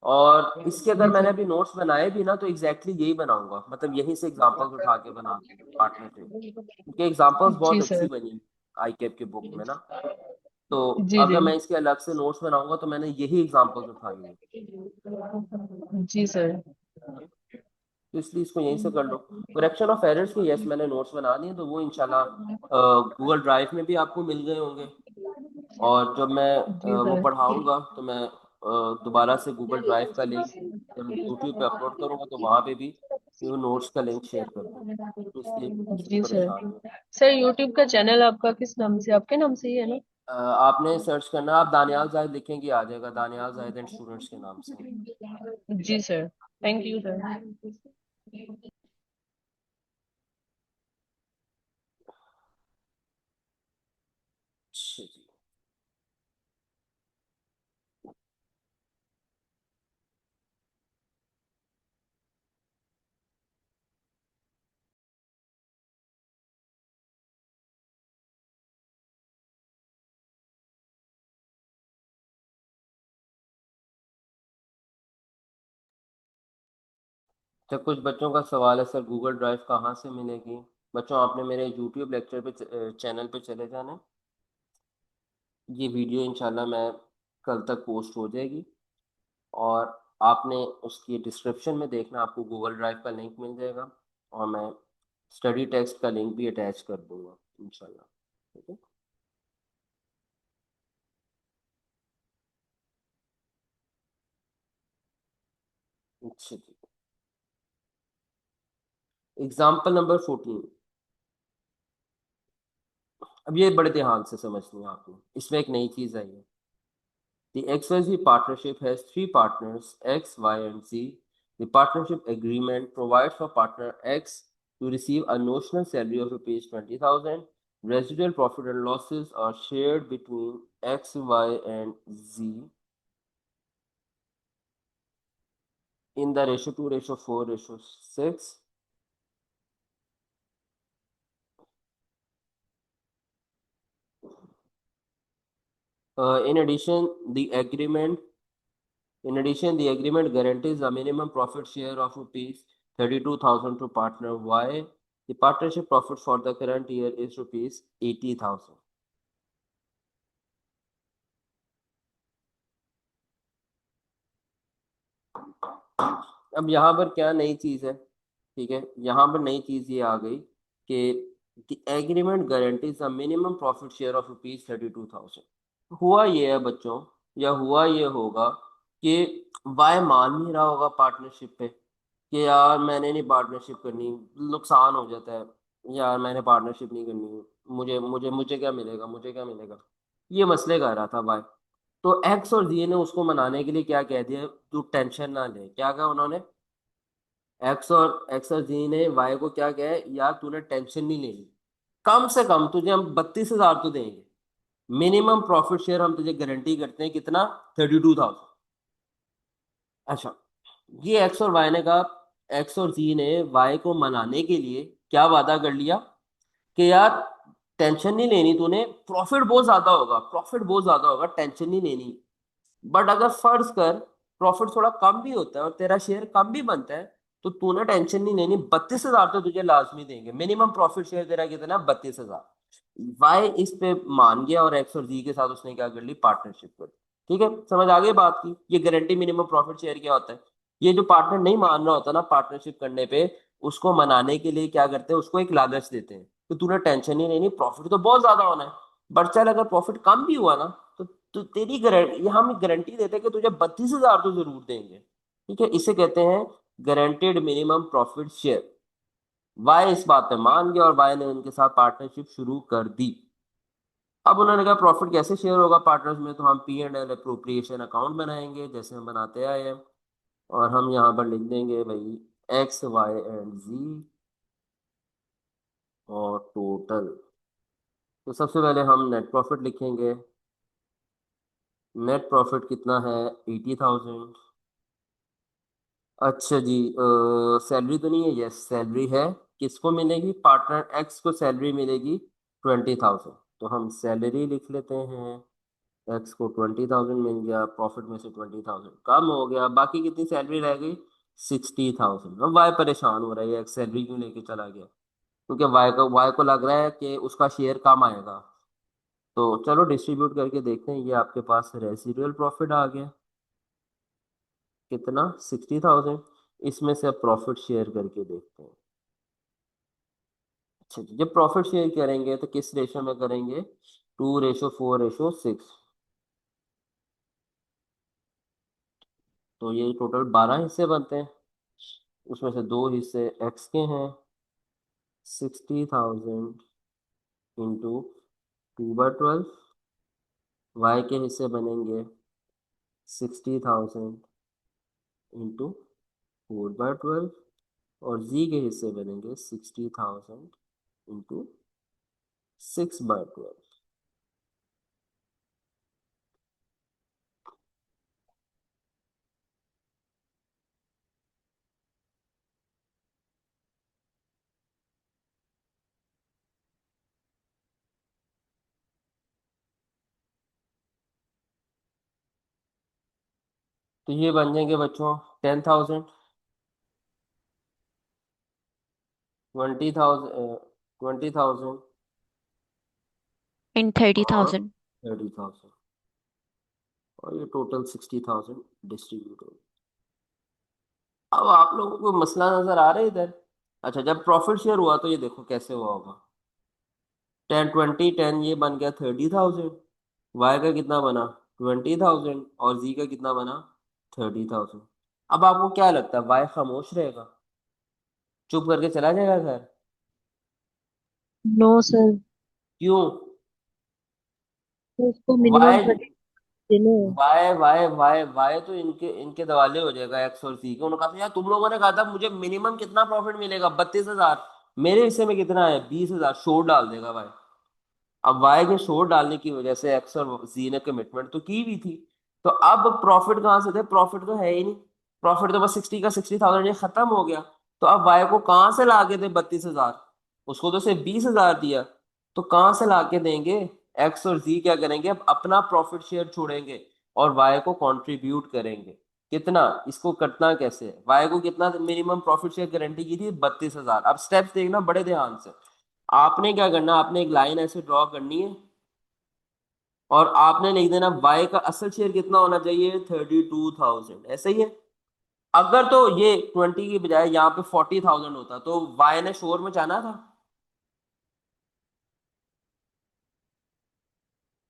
[SPEAKER 1] और इसके अगर
[SPEAKER 4] जी
[SPEAKER 1] मैंने
[SPEAKER 4] सर।
[SPEAKER 1] अभी नोट्स बनाए भी ना तो एग्जैक्टली यही बनाऊंगा, मतलब यहीं से एग्जांपल्स उठा के बना पार्टनर थे, क्योंकि एग्जांपल्स बहुत
[SPEAKER 4] जी
[SPEAKER 1] अच्छी
[SPEAKER 4] सर।
[SPEAKER 1] बनी आई कैप के बुक में ना। तो
[SPEAKER 4] जी जी।
[SPEAKER 1] अगर मैं इसके अलग से नोट्स बनाऊंगा तो मैंने यही एग्जांपल्स उठाए हैं।
[SPEAKER 4] जी सर।
[SPEAKER 1] तो इसलिए इसको यहीं से कर लो। करेक्शन ऑफ एरर्स के यस मैंने नोट्स बना दिए, तो वो इंशाल्लाह गूगल ड्राइव में भी आपको मिल गए होंगे। और जब मैं
[SPEAKER 4] जी
[SPEAKER 1] वो
[SPEAKER 4] सर।
[SPEAKER 1] पढ़ाऊंगा तो मैं दोबारा से गूगल ड्राइव का लिंक जब यूट्यूब पे अपलोड करूंगा तो वहां पे भी वो नोट्स का लिंक शेयर कर दूंगा। तो इसलिए इसमें
[SPEAKER 4] जी सर।
[SPEAKER 1] परेशान हो।
[SPEAKER 4] सर यूट्यूब का चैनल आपका किस नाम से, आपके नाम से ही है ना?
[SPEAKER 1] आपने सर्च करना, आप दानियाल जाहिद लिखेंगे आ जाएगा, दानियाल जाहिद एंड स्टूडेंट्स के नाम से।
[SPEAKER 4] जी सर। Thank you sir.
[SPEAKER 1] अच्छा जी। तो कुछ बच्चों का सवाल है सर गूगल ड्राइव कहाँ से मिलेगी। बच्चों आपने मेरे यूट्यूब लेक्चर पे चैनल पे चले जाना है। ये वीडियो इंशाल्लाह मैं कल तक पोस्ट हो जाएगी और आपने उसकी डिस्क्रिप्शन में देखना, आपको गूगल ड्राइव का लिंक मिल जाएगा और मैं स्टडी टेक्स्ट का लिंक भी अटैच कर दूंगा इंशाल्लाह। ठीक है। अच्छा जी। Example number 14। अब ये बड़े ध्यान से समझनी है आपने, इसमें एक नई चीज़ आई है। The XYZ partnership has three partners, X, Y, and Z. The partnership agreement provides for partner X to receive a notional salary of rupees 20,000. Residual profit and losses are shared between X, Y, and Z in the ratio 2, ratio 4, ratio 6. In addition, the agreement guarantees a minimum profit share of rupees 32,000 to partner Y. The partnership profit for the current year is rupees 80,000. अब यहाँ पर क्या नई चीज़ है, ठीक है, यहाँ पर नई चीज़ ये आ गई कि the agreement guarantees a minimum profit share of rupees 32,000। हुआ ये है बच्चों, या हुआ ये होगा कि वाई मान नहीं रहा होगा पार्टनरशिप पे कि यार मैंने नहीं पार्टनरशिप करनी, नुकसान हो जाता है, यार मैंने पार्टनरशिप नहीं करनी, मुझे मुझे मुझे क्या मिलेगा, मुझे क्या मिलेगा, ये मसले कर रहा था वाई। तो एक्स और जी ने उसको मनाने के लिए क्या कह दिया, तू टेंशन ना ले, क्या कहा उन्होंने, एक्स और जी ने वाई को क्या कहा, यार तूने टेंशन नहीं लेनी, कम से कम तुझे हम 32,000 तो देंगे, मिनिमम प्रॉफिट शेयर हम तुझे गारंटी करते हैं कितना, 32,000। अच्छा, ये एक्स और वाई ने कहा, एक्स और जी ने वाई को मनाने के लिए क्या वादा कर लिया कि यार टेंशन नहीं लेनी तूने, प्रॉफिट बहुत ज्यादा होगा, प्रॉफिट बहुत ज्यादा होगा, टेंशन नहीं लेनी। बट अगर फर्ज कर प्रॉफिट थोड़ा कम भी होता है और तेरा शेयर कम भी बनता है, तो तूने टेंशन नहीं लेनी, 32,000 तो तुझे लाजमी देंगे। मिनिमम प्रॉफिट शेयर तेरा कितना, 32,000। वाई इस पे मान गया और एक्स और जी के साथ उसने क्या कर ली, पार्टनरशिप कर ली। ठीक है, समझ आ गई बात की। ये गारंटी मिनिमम प्रॉफिट शेयर क्या होता है। ये जो पार्टनर नहीं मान रहा होता ना पार्टनरशिप करने पे, उसको मनाने के लिए क्या करते हैं, उसको एक लालच देते हैं कि तूने टेंशन नहीं लेनी, प्रॉफिट तो बहुत ज्यादा होना है, बट चल अगर प्रॉफिट कम भी हुआ ना, तो तेरी गारंटी, हम गारंटी देते हैं कि तुझे 32,000 तो जरूर देंगे। ठीक है, इसे कहते हैं guaranteed minimum profit share. Why इस बात पे मान गया और वाई ने उनके साथ पार्टनरशिप शुरू कर दी। अब उन्होंने कहा प्रॉफिट कैसे शेयर होगा पार्टनर्स में, तो हम P&L अप्रोप्रिएशन अकाउंट बनाएंगे जैसे हम बनाते आए हैं, और हम यहाँ पर लिख देंगे भाई एक्स वाई एंड जी और टोटल। तो सबसे पहले हम नेट प्रॉफिट लिखेंगे। नेट प्रॉफिट कितना है, 80,000। अच्छा जी, सैलरी तो नहीं है, यस सैलरी है। किसको मिलेगी, पार्टनर एक्स को सैलरी मिलेगी 20,000। तो हम सैलरी लिख लेते हैं, एक्स को 20,000 मिल गया, प्रॉफिट में से 20,000 कम हो गया, बाकी कितनी सैलरी रह गई, 60,000। अब वाई परेशान हो रहा है, एक्स सैलरी क्यों लेके चला गया, क्योंकि वाई को लग रहा है कि उसका शेयर कम आएगा। तो चलो डिस्ट्रीब्यूट करके देखते हैं, ये आपके पास रेसिडुअल प्रॉफिट आ गया, कितना, 60,000। इसमें से अब प्रॉफिट शेयर करके देखते हैं। अच्छा जी, जब प्रॉफिट शेयर करेंगे तो किस रेशो में करेंगे, 2:4:6। तो ये टोटल 12 हिस्से बनते हैं, उसमें से दो हिस्से एक्स के हैं, 60,000 इंटू 2/12। वाई के हिस्से बनेंगे 60,000 इंटू 4/12। और जी के हिस्से बनेंगे 60,000 इंटू 6/12। तो ये बन जाएंगे बच्चों 10,000, 20,000, 20,000
[SPEAKER 3] And
[SPEAKER 1] और
[SPEAKER 3] 30,000.
[SPEAKER 1] 30,000, और ये टोटल 60,000 डिस्ट्रीब्यूट हो। अब आप लोगों को मसला नजर आ रहा है इधर। अच्छा, जब प्रॉफिट शेयर हुआ तो ये देखो कैसे हुआ होगा, 10, 20, 10, ये बन गया 30,000। वाई का कितना बना, 20,000। और जी का कितना बना, 30,000। अब आपको क्या लगता है वाई खामोश रहेगा, चुप करके चला जाएगा घर,
[SPEAKER 4] नो सर,
[SPEAKER 1] क्यों,
[SPEAKER 4] तो उसको मिनिमम
[SPEAKER 1] वाई
[SPEAKER 4] 30 देने हैं।
[SPEAKER 1] वाई वाई वाई वाई तो इनके इनके दवाले हो जाएगा एक्स और सी के। उन्होंने कहा था यार तुम लोगों ने कहा था मुझे मिनिमम कितना प्रॉफिट मिलेगा, 32,000, मेरे हिस्से में कितना है, 20,000, शोर डाल देगा भाई। अब वाई के शोर डालने की वजह से एक्स और जी ने कमिटमेंट तो की हुई थी, तो अब प्रॉफिट कहाँ से थे, प्रॉफिट तो है ही नहीं, प्रॉफिट तो बस 60 का 60,000 ये खत्म हो गया। तो अब वाई को कहाँ से ला के दे 32,000, उसको तो सिर्फ 20,000 दिया, तो कहाँ से ला के देंगे। एक्स और जी क्या करेंगे, अब अपना प्रॉफिट शेयर छोड़ेंगे और वाई को कंट्रीब्यूट करेंगे। कितना, इसको कटना कैसे है, वाई को कितना मिनिमम प्रॉफिट शेयर गारंटी की थी, 32,000। अब स्टेप्स देखना बड़े ध्यान से। आपने क्या करना, आपने एक लाइन ऐसे ड्रॉ करनी है और आपने लिख देना वाई का असल शेयर कितना होना चाहिए, 32,000, ऐसे ही है। अगर तो ये 20 की बजाय यहाँ पे 40,000 होता तो वाई ने शोर मचाना था,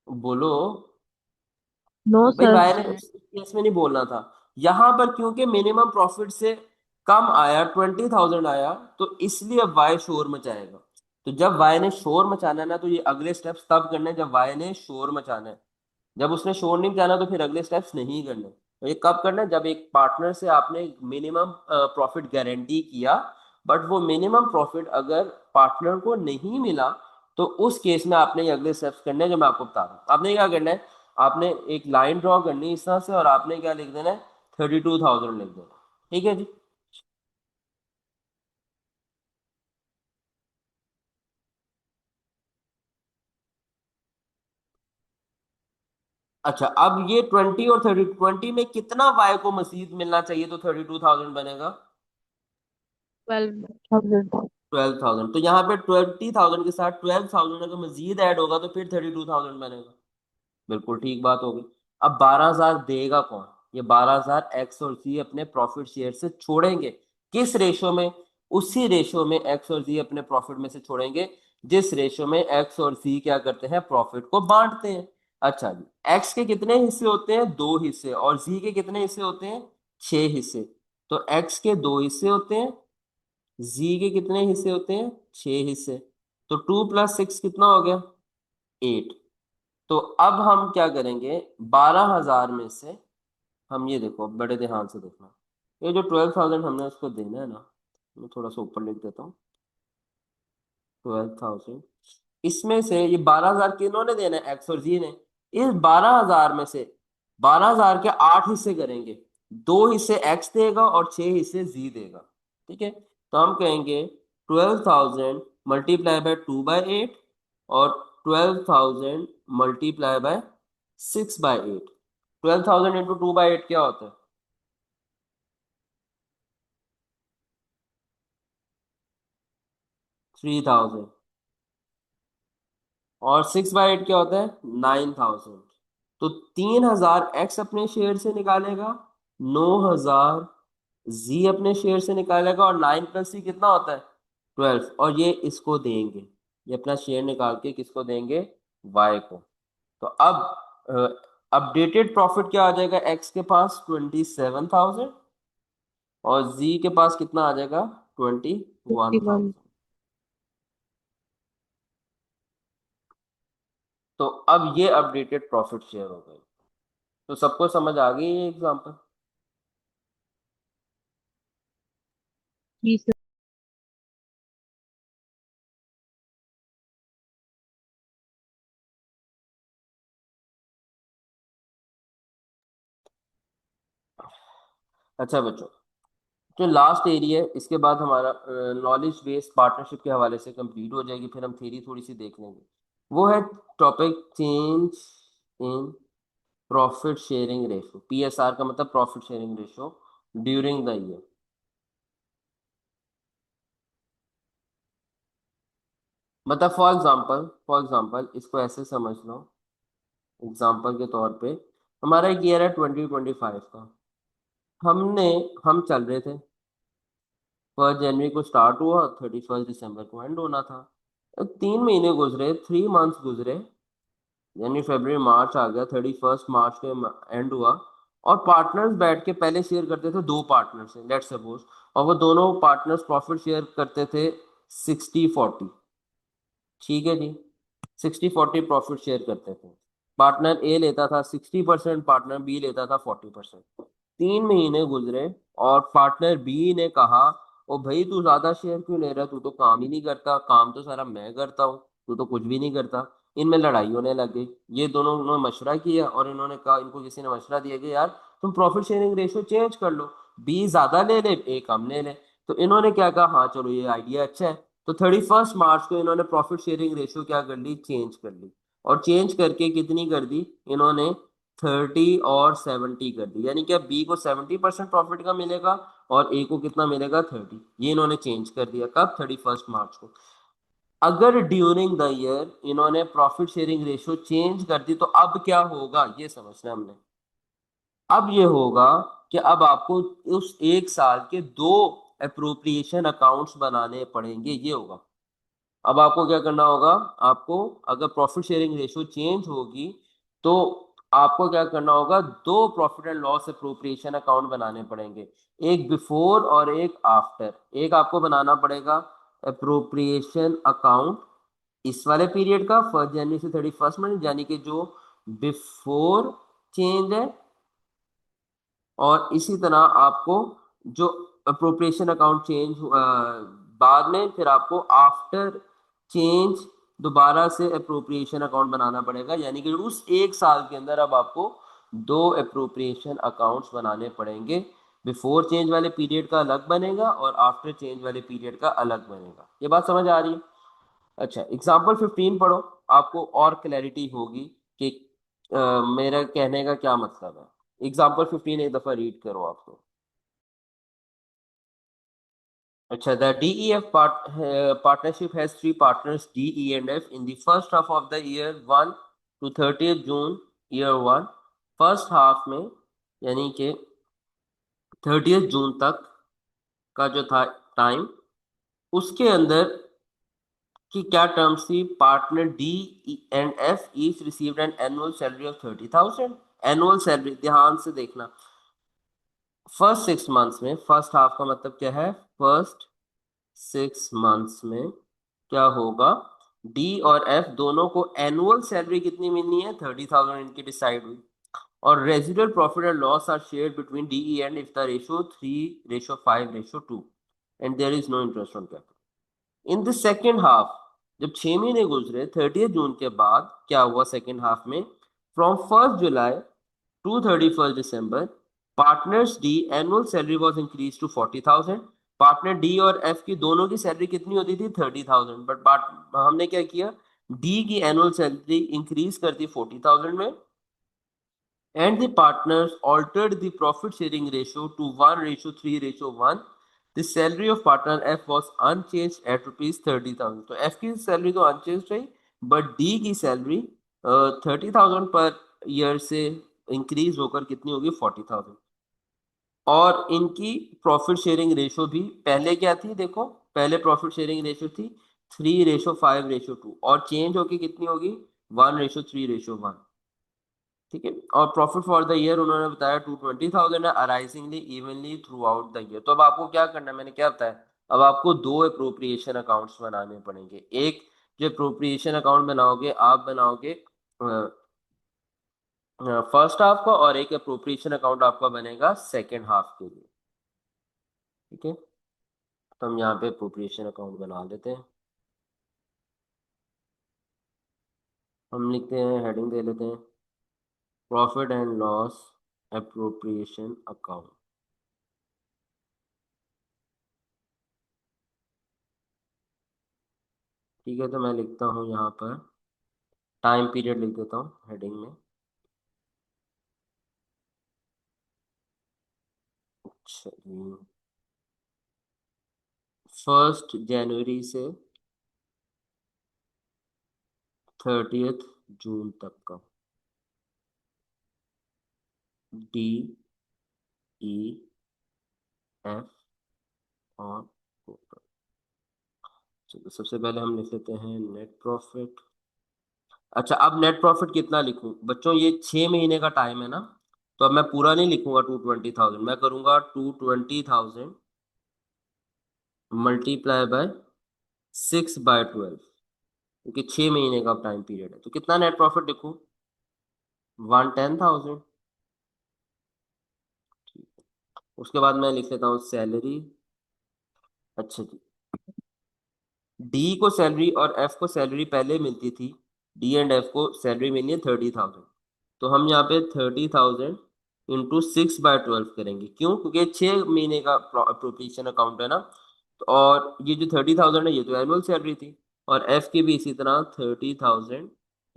[SPEAKER 1] बोलो
[SPEAKER 4] नो
[SPEAKER 1] भाई,
[SPEAKER 4] सर।
[SPEAKER 1] वाई ने उस केस में नहीं बोलना था। यहां पर क्योंकि मिनिमम प्रॉफिट से कम आया, 20,000 आया, तो इसलिए अब वाई शोर मचाएगा। तो जब वाई ने शोर मचाना है ना, तो ये अगले स्टेप्स तब करने हैं जब वाई ने शोर मचाना है। जब उसने शोर नहीं जाना तो फिर अगले स्टेप्स नहीं करने। तो ये कब करना है, जब एक पार्टनर से आपने मिनिमम प्रॉफिट गारंटी किया, बट वो मिनिमम प्रॉफिट अगर पार्टनर को नहीं मिला, तो उस केस में आपने ये अगले स्टेप्स करने हैं जो मैं आपको बता रहा हूँ। आपने क्या करना है, आपने एक लाइन ड्रॉ करनी है इस तरह से और आपने क्या लिख देना है, 32,000 लिख देना, ठीक है जी। अच्छा, अब ये 20 और 30, 20 में कितना y को मजीद मिलना चाहिए तो 32,000 बनेगा?
[SPEAKER 4] 12,000।
[SPEAKER 1] 12,000। तो यहाँ पे 20,000 के साथ 12,000 अगर मजीद ऐड होगा तो फिर 32,000 बनेगा। बिल्कुल ठीक बात होगी। अब 12,000 देगा कौन? ये 12,000 एक्स और जी अपने प्रॉफिट शेयर से छोड़ेंगे। किस रेशो में? उसी रेशो में एक्स और जी अपने प्रॉफिट में से छोड़ेंगे जिस रेशो में एक्स और जी क्या करते हैं, प्रॉफिट को बांटते हैं। अच्छा जी, एक्स के कितने हिस्से होते हैं? 2 हिस्से। और जी के कितने हिस्से होते हैं? 6 हिस्से। तो एक्स के 2 हिस्से होते हैं, जी के कितने हिस्से होते हैं? 6 हिस्से। तो 2 + 6 कितना हो गया? 8। तो अब हम क्या करेंगे, 12,000 में से हम ये देखो, बड़े ध्यान से देखना, ये जो 12,000 हमने उसको देना है ना, मैं थोड़ा सा ऊपर लिख देता हूँ। 12,000, इसमें से ये 12,000 किन्होंने देना है? एक्स और जी ने। इस 12,000 में से 12,000 के 8 हिस्से करेंगे। 2 हिस्से एक्स देगा और 6 हिस्से जी देगा, ठीक है। तो हम कहेंगे 12,000 मल्टीप्लाई बाय 2/8 और 12,000 मल्टीप्लाई बाय 6/8। 12,000 इंटू 2/8 क्या होता है? 3,000। और 6/8 क्या होता है? 9,000। तो 3,000 एक्स अपने शेयर से निकालेगा, 9,000 जी अपने शेयर से निकालेगा, और 9 + 3 कितना होता है? 12। और ये इसको देंगे, ये अपना शेयर निकाल के किसको देंगे? वाई को। तो अब अपडेटेड प्रॉफिट क्या आ जाएगा? एक्स के पास 27,000 और जी के पास कितना आ जाएगा? 21,000।
[SPEAKER 4] 51।
[SPEAKER 1] तो अब ये अपडेटेड प्रॉफिट शेयर हो गई। तो सबको समझ आ गई ये एग्जांपल?
[SPEAKER 4] जी सर।
[SPEAKER 1] अच्छा बच्चों, जो लास्ट एरिया है इसके बाद हमारा नॉलेज बेस्ड पार्टनरशिप के हवाले से कंप्लीट हो जाएगी, फिर हम थ्योरी थोड़ी सी देख लेंगे। वो है topic change in profit sharing ratio. PSR का मतलब profit sharing ratio during the year. मतलब फॉर एग्जांपल इसको ऐसे समझ लो, एग्जांपल के तौर पे हमारा एक ईयर है 2025 का। हमने हम चल रहे थे, 1 जनवरी को स्टार्ट हुआ, 31 दिसंबर को एंड होना था। 3 महीने गुजरे, 3 मंथ्स गुजरे, यानी फरवरी मार्च आ गया, 31 मार्च के एंड हुआ। और पार्टनर्स बैठ के पहले शेयर करते थे, 2 पार्टनर्स हैं लेट्स सपोज, और वो दोनों पार्टनर्स प्रॉफिट शेयर करते थे 60-40, ठीक है जी। 60-40 प्रॉफिट शेयर करते थे। पार्टनर ए लेता था 60%, पार्टनर बी लेता था 40%। 3 महीने गुजरे और पार्टनर बी ने कहा, ओ भाई तू ज्यादा शेयर क्यों ले रहा है, तू तो काम ही नहीं करता, काम तो सारा मैं करता हूँ, तू तो कुछ भी नहीं करता। इनमें लड़ाई होने लग गई। ये दोनों उन्होंने मशवरा किया और इन्होंने कहा, इनको किसी ने मशवरा दिया कि यार तुम प्रॉफिट शेयरिंग रेशियो चेंज कर लो, बी ज्यादा ले ले, ए कम ले ले। तो इन्होंने क्या कहा, हाँ चलो ये आइडिया अच्छा है। तो 31 मार्च को इन्होंने प्रॉफिट शेयरिंग रेशियो क्या कर ली, चेंज कर ली। और चेंज करके कितनी कर दी इन्होंने, 30 और 70 कर दी। यानी कि अब बी को 70% प्रॉफिट का मिलेगा और ए को कितना मिलेगा, 30। ये इन्होंने चेंज कर दिया कब, 31 मार्च को। अगर ड्यूरिंग द ईयर इन्होंने प्रॉफिट शेयरिंग रेशियो चेंज कर दी तो अब क्या होगा, ये समझना हमने। अब ये होगा कि अब आपको उस एक साल के 2 अप्रोप्रिएशन अकाउंट्स बनाने पड़ेंगे, ये होगा। अब आपको क्या करना होगा, आपको अगर प्रॉफिट शेयरिंग रेशियो चेंज होगी तो आपको क्या करना होगा, 2 profit and loss appropriation account बनाने पड़ेंगे, एक बिफोर और एक आफ्टर। एक आपको बनाना पड़ेगा अप्रोप्रिएशन अकाउंट इस वाले पीरियड का, 1 जनवरी से 31 मार्च, यानी कि जो बिफोर चेंज है। और इसी तरह आपको जो अप्रोप्रिएशन अकाउंट चेंज बाद में, फिर आपको आफ्टर चेंज दोबारा से अप्रोप्रिएशन अकाउंट बनाना पड़ेगा। यानी कि उस एक साल के अंदर अब आपको दो अप्रोप्रिएशन अकाउंट्स बनाने पड़ेंगे। बिफोर चेंज वाले पीरियड का अलग बनेगा और आफ्टर चेंज वाले पीरियड का अलग बनेगा। ये बात समझ आ रही है? अच्छा, एग्जाम्पल 15 पढ़ो, आपको और क्लैरिटी होगी कि मेरा कहने का क्या मतलब है। एग्जाम्पल 15 एक दफा रीड करो आपको। अच्छा, the DEF partnership has three partners, D, E, and F. In the first half of the year 1 to 30th June year 1, first half में यानी कि 30th जून तक का जो था टाइम, उसके अंदर की क्या टर्म्स थी? Partner D and F each received an annual salary of 30,000। Annual salary ध्यान से देखना, फर्स्ट 6 मंथ्स में, फर्स्ट हाफ का मतलब क्या है? फर्स्ट 6 मंथ्स में क्या होगा? डी और एफ दोनों को एनुअल सैलरी कितनी मिलनी है? 30,000 इनकी डिसाइड हुई। और residual profit and loss are shared between DE and F the ratio 3:5:2 and there is no interest on capital. In the second half, जब 6 महीने गुजरे 30 जून के बाद, क्या हुआ सेकेंड हाफ में? From 1 July to 31st December, partners D annual salary was increase to 40,000। Partner D और F की दोनों की सैलरी कितनी होती थी? 30,000। बट हमने क्या किया? डी की एनुअल सैलरी इंक्रीज कर दी 40,000 में, and the partners altered the profit sharing ratio to 1:3:1. The salary of partner F was unchanged at rupees 30,000. तो F की सैलरी तो अनचेंज रही, बट D की सैलरी 30,000 पर ईयर से इंक्रीज होकर कितनी होगी? 40,000। और इनकी प्रॉफिट शेयरिंग रेशो भी पहले क्या थी? देखो, पहले प्रॉफिट शेयरिंग रेशो थी 3:5:2 और चेंज होके कितनी होगी? 1:3:1। ठीक है। और प्रॉफिट फॉर द ईयर उन्होंने बताया 220,000 है, arising evenly throughout the year. तो अब आपको क्या करना है? मैंने क्या बताया? अब आपको दो अप्रोप्रिएशन अकाउंट्स बनाने पड़ेंगे। एक जो अप्रोप्रिएशन अकाउंट बनाओगे, आप बनाओगे फर्स्ट हाफ का, और एक अप्रोप्रिएशन अकाउंट आपका बनेगा सेकेंड हाफ के लिए। ठीक है, तो हम यहाँ पे अप्रोप्रिएशन अकाउंट बना लेते हैं। हम लिखते हैं, हेडिंग दे लेते हैं, profit and loss appropriation account. ठीक है, तो मैं लिखता हूँ यहाँ पर टाइम पीरियड, लिख देता हूँ हेडिंग में। अच्छा, 1 जनवरी से 30 जून तक का, डी ई एफ और टोटल। चलो, सबसे पहले हम लिख लेते हैं नेट प्रॉफिट। अच्छा, अब नेट प्रॉफिट कितना लिखूं बच्चों? ये 6 महीने का टाइम है ना, तो अब मैं पूरा नहीं लिखूंगा 220,000, मैं करूंगा 220,000 मल्टीप्लाई बाय 6/12, क्योंकि 6 महीने का टाइम पीरियड है। तो कितना नेट प्रॉफिट लिखूं? 110,000। उसके बाद मैं लिख लेता हूँ सैलरी। अच्छा जी, डी को सैलरी और एफ को सैलरी पहले मिलती थी, डी एंड एफ को सैलरी मिलनी है 30,000। तो हम यहाँ पे 30,000 इंटू 6/12 करेंगे। क्यों? क्योंकि 6 महीने का अप्रोप्रिएशन अकाउंट है ना। तो और ये जो 30,000 है, ये तो एनुअल सैलरी थी, और एफ की भी इसी तरह 30,000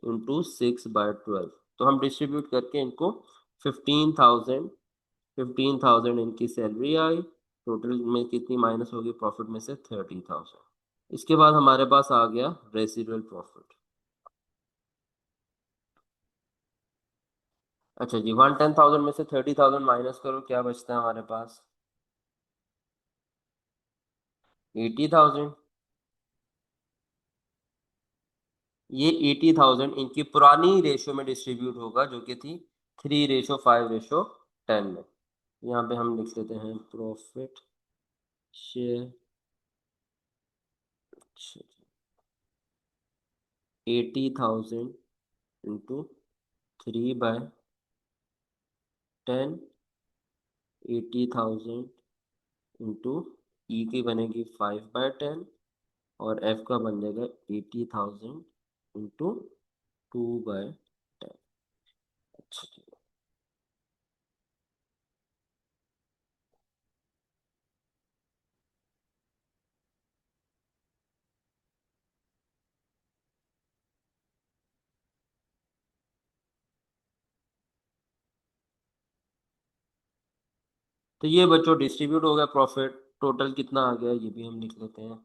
[SPEAKER 1] इंटू 6/12। तो हम डिस्ट्रीब्यूट करके इनको 15,000, 15,000 इनकी सैलरी आई, टोटल में कितनी माइनस होगी प्रॉफिट में से? 30,000। इसके बाद हमारे पास आ गया रेसिडुअल प्रॉफिट। अच्छा जी, 110,000 में से 30,000 माइनस करो, क्या बचता है हमारे पास? 80,000। ये 80,000 इनकी पुरानी रेशो में डिस्ट्रीब्यूट होगा, जो कि थी 3:5:10 में। यहाँ पे हम लिख लेते हैं प्रॉफिट शेयर। अच्छा, 80,000 इंटू 3/10, 80,000 इंटू ई की बनेगी 5/10, और एफ का बन जाएगा 80,000 इंटू 2/10। अच्छा, तो ये बच्चों डिस्ट्रीब्यूट हो गया प्रॉफिट, टोटल कितना आ गया ये भी हम लिख लेते हैं।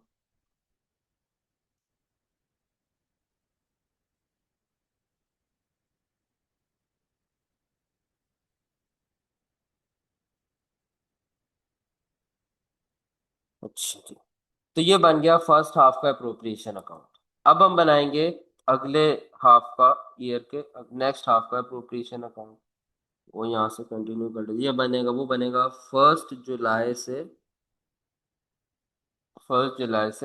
[SPEAKER 1] अच्छा जी, तो ये बन गया फर्स्ट हाफ का अप्रोप्रिएशन अकाउंट। अब हम बनाएंगे अगले हाफ का, ईयर के नेक्स्ट हाफ का अप्रोप्रिएशन अकाउंट। वो यहाँ से कंटिन्यू कर लीजिए। ये बनेगा, वो बनेगा 1 जुलाई से 31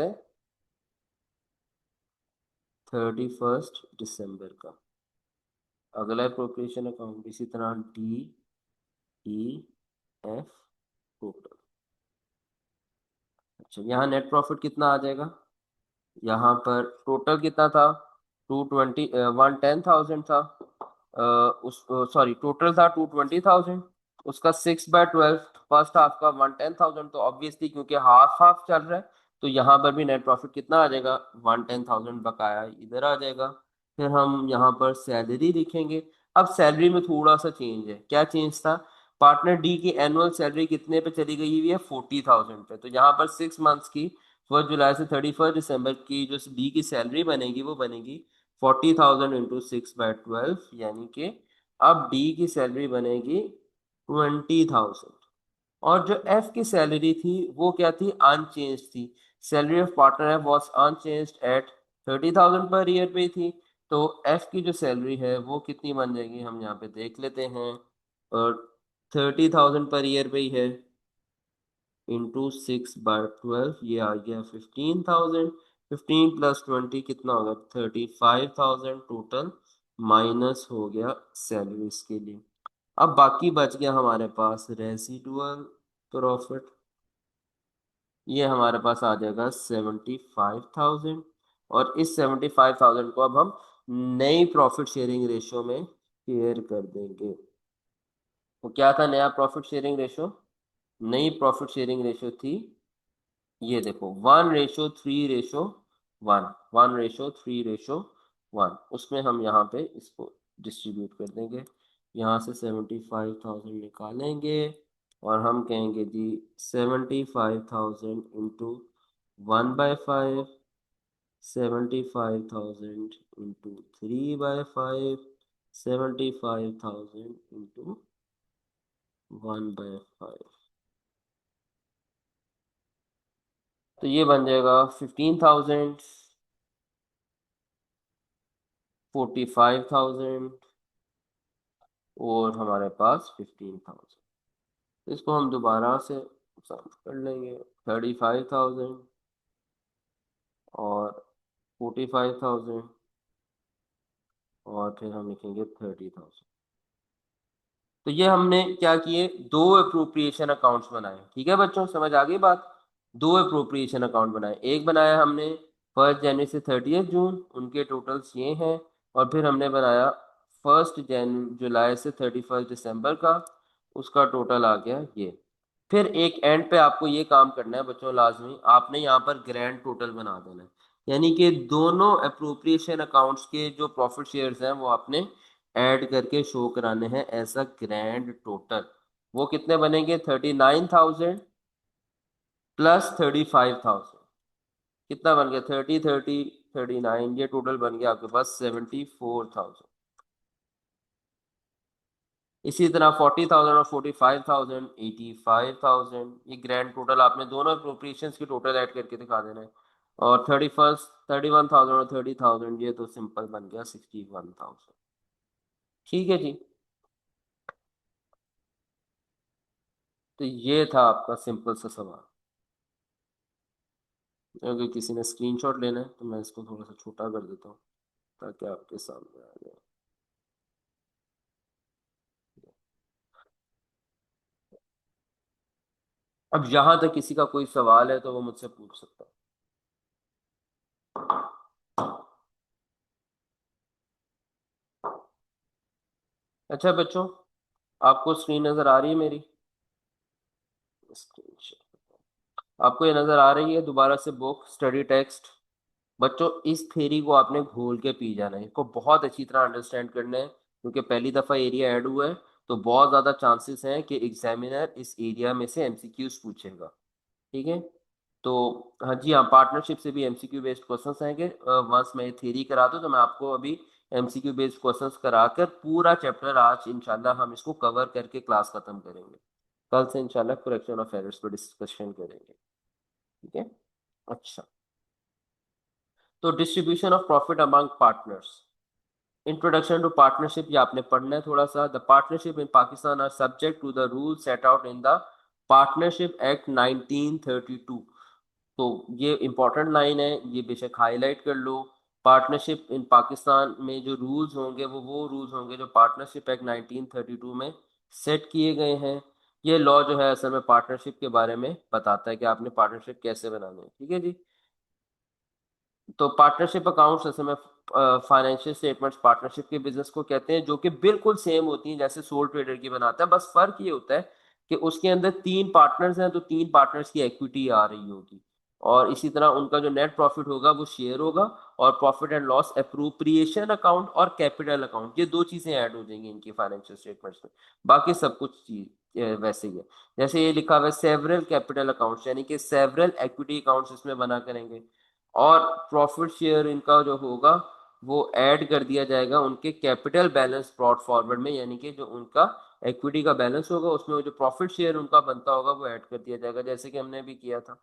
[SPEAKER 1] दिसंबर का अगला अप्रोप्रिएशन अकाउंट। इसी तरह DEF टोटल। अच्छा, यहाँ नेट प्रॉफिट कितना आ जाएगा? यहाँ पर टोटल कितना था? 110,000 था। उस सॉरी, टोटल था 220,000। उसका 6/12 फर्स्ट हाफ का 110,000। तो ऑब्वियसली क्योंकि हाफ हाफ चल रहा है तो यहाँ पर भी नेट प्रॉफिट कितना आ जाएगा? 110,000 बकाया इधर आ जाएगा। फिर हम यहाँ पर सैलरी लिखेंगे। अब सैलरी में थोड़ा सा चेंज है। क्या चेंज था? पार्टनर डी की एनुअल सैलरी कितने पे चली गई हुई है? 40,000 पे। तो यहाँ पर 6 मंथ्स की 1 जुलाई से 31 दिसंबर की जो डी की सैलरी बनेगी वो बनेगी 40,000 इंटू 6/12, यानी कि अब डी की सैलरी बनेगी 20,000। और जो एफ की सैलरी थी वो क्या थी? अनचेंज थी। Salary of partner F was unchanged at 30,000 per year पे थी। तो एफ की जो सैलरी है वो कितनी बन जाएगी, हम यहाँ पे देख लेते हैं। और 30,000 पर ईयर पे ही है, इंटू 6/12, ये आ गया 15,000। 15 + 20 कितना होगा? 35,000 टोटल, माइनस हो गया सैलरीज के लिए। अब बाकी बच गया हमारे पास रेसिडुअल प्रॉफिट। ये हमारे पास आ जाएगा 75,000। और इस 75,000 को अब हम नई प्रॉफिट शेयरिंग रेशियो में शेयर कर देंगे। तो क्या था नया प्रॉफिट शेयरिंग रेशियो? नई प्रॉफिट शेयरिंग रेशियो थी, ये देखो, 1:3:1, 1:3:1। उसमें हम यहाँ पे इसको डिस्ट्रीब्यूट कर देंगे। यहाँ से 75,000 निकालेंगे और हम कहेंगे जी 75,000 इंटू 1/5, 75,000 इंटू 3/5, 75,000 इंटू 1/5। तो ये बन जाएगा 15,000, 45,000 और हमारे पास 15,000। इसको हम दोबारा से सम कर लेंगे। 35,000 और 45,000 और फिर हम लिखेंगे 30,000। तो ये हमने क्या किए? दो अप्रोप्रिएशन अकाउंट्स बनाए। ठीक है बच्चों, समझ आ गई बात? दो अप्रोप्रिएशन अकाउंट बनाए। एक बनाया हमने 1 जनवरी से 30 जून, उनके टोटल्स ये हैं। और फिर हमने बनाया 1 जुलाई से 31 दिसंबर का, उसका टोटल आ गया ये। फिर एक एंड पे आपको ये काम करना है बच्चों, लाजमी आपने यहाँ पर ग्रैंड टोटल बना देना है। यानी कि दोनों अप्रोप्रिएशन अकाउंट्स के जो प्रॉफिट शेयर्स हैं वो आपने ऐड करके शो कराने हैं ऐसा ग्रैंड टोटल। वो कितने बनेंगे? 39,000 प्लस 35,000। कितना बन गया? 30, 30, 39। ये टोटल बन गया आपके पास 74,000। इसी तरह 40,000 और 45,000, 85,000। ये ग्रैंड टोटल आपने दोनों अप्रोप्रिएशंस की टोटल ऐड करके दिखा देना है। और 31,000 और 30,000, ये तो सिंपल बन गया 61,000। ठीक है जी। तो ये था आपका सिंपल सा सवाल। अगर किसी ने स्क्रीनशॉट लेना है तो मैं इसको थोड़ा सा छोटा कर देता हूँ ताकि आपके सामने आ जाए। अब यहाँ तक किसी का कोई सवाल है तो वो मुझसे पूछ सकता है। अच्छा बच्चों, आपको स्क्रीन नजर आ रही है मेरी? आपको ये नजर आ रही है? दोबारा से बुक स्टडी टेक्स्ट। बच्चों इस थ्योरी को आपने घोल के पी जाना है, इसको बहुत अच्छी तरह अंडरस्टैंड करना है क्योंकि पहली दफा एरिया ऐड हुआ है। तो बहुत ज़्यादा चांसेस हैं कि एग्जामिनर इस एरिया में से एमसीक्यूज पूछेगा। ठीक है, तो हाँ जी हाँ, पार्टनरशिप से भी एमसीक्यू बेस्ड क्वेश्चंस आएंगे। वंस मैं थ्योरी करा दूँ तो मैं आपको अभी एमसीक्यू बेस्ड क्वेश्चंस कराकर पूरा चैप्टर आज इंशाल्लाह हम इसको कवर करके क्लास खत्म करेंगे। कल से इंशाल्लाह करेक्शन ऑफ एरर्स पर डिस्कशन करेंगे। ठीक है, अच्छा, तो distribution of profit among partners. Introduction to partnership, ये आपने पढ़ना है थोड़ा सा। The partnership in Pakistan are subject to the rule set out in the partnership act 1932। तो ये इंपॉर्टेंट लाइन है, ये बेशक हाईलाइट कर लो। पार्टनरशिप इन पाकिस्तान में जो रूल्स होंगे वो रूल्स होंगे जो पार्टनरशिप एक्ट 1932 में सेट किए गए हैं। ये लॉ जो है असल में पार्टनरशिप के बारे में बताता है कि आपने पार्टनरशिप कैसे बनानी है। ठीक है जी, तो पार्टनरशिप अकाउंट्स असल में फाइनेंशियल स्टेटमेंट्स पार्टनरशिप के बिजनेस को कहते हैं, जो कि बिल्कुल सेम होती हैं जैसे सोल ट्रेडर की बनाता है। बस फर्क ये होता है कि उसके अंदर 3 पार्टनर्स हैं तो 3 पार्टनर्स की इक्विटी आ रही होगी, और इसी तरह उनका जो नेट प्रॉफिट होगा वो शेयर होगा, और profit and loss appropriation account और कैपिटल अकाउंट, ये 2 चीजें ऐड हो जाएंगी इनकी फाइनेंशियल स्टेटमेंट्स में। बाकी सब कुछ चीज वैसे ही है। जैसे ये लिखा हुआ है सेवरल कैपिटल अकाउंट्स, यानी कि सेवरल इक्विटी अकाउंट्स इसमें बना करेंगे, और प्रॉफिट शेयर इनका जो होगा वो ऐड कर दिया जाएगा उनके कैपिटल बैलेंस ब्रॉट फॉरवर्ड में, यानी कि जो उनका इक्विटी का बैलेंस होगा उसमें वो जो प्रॉफिट शेयर उनका बनता होगा वो ऐड कर दिया जाएगा, जैसे कि हमने भी किया था।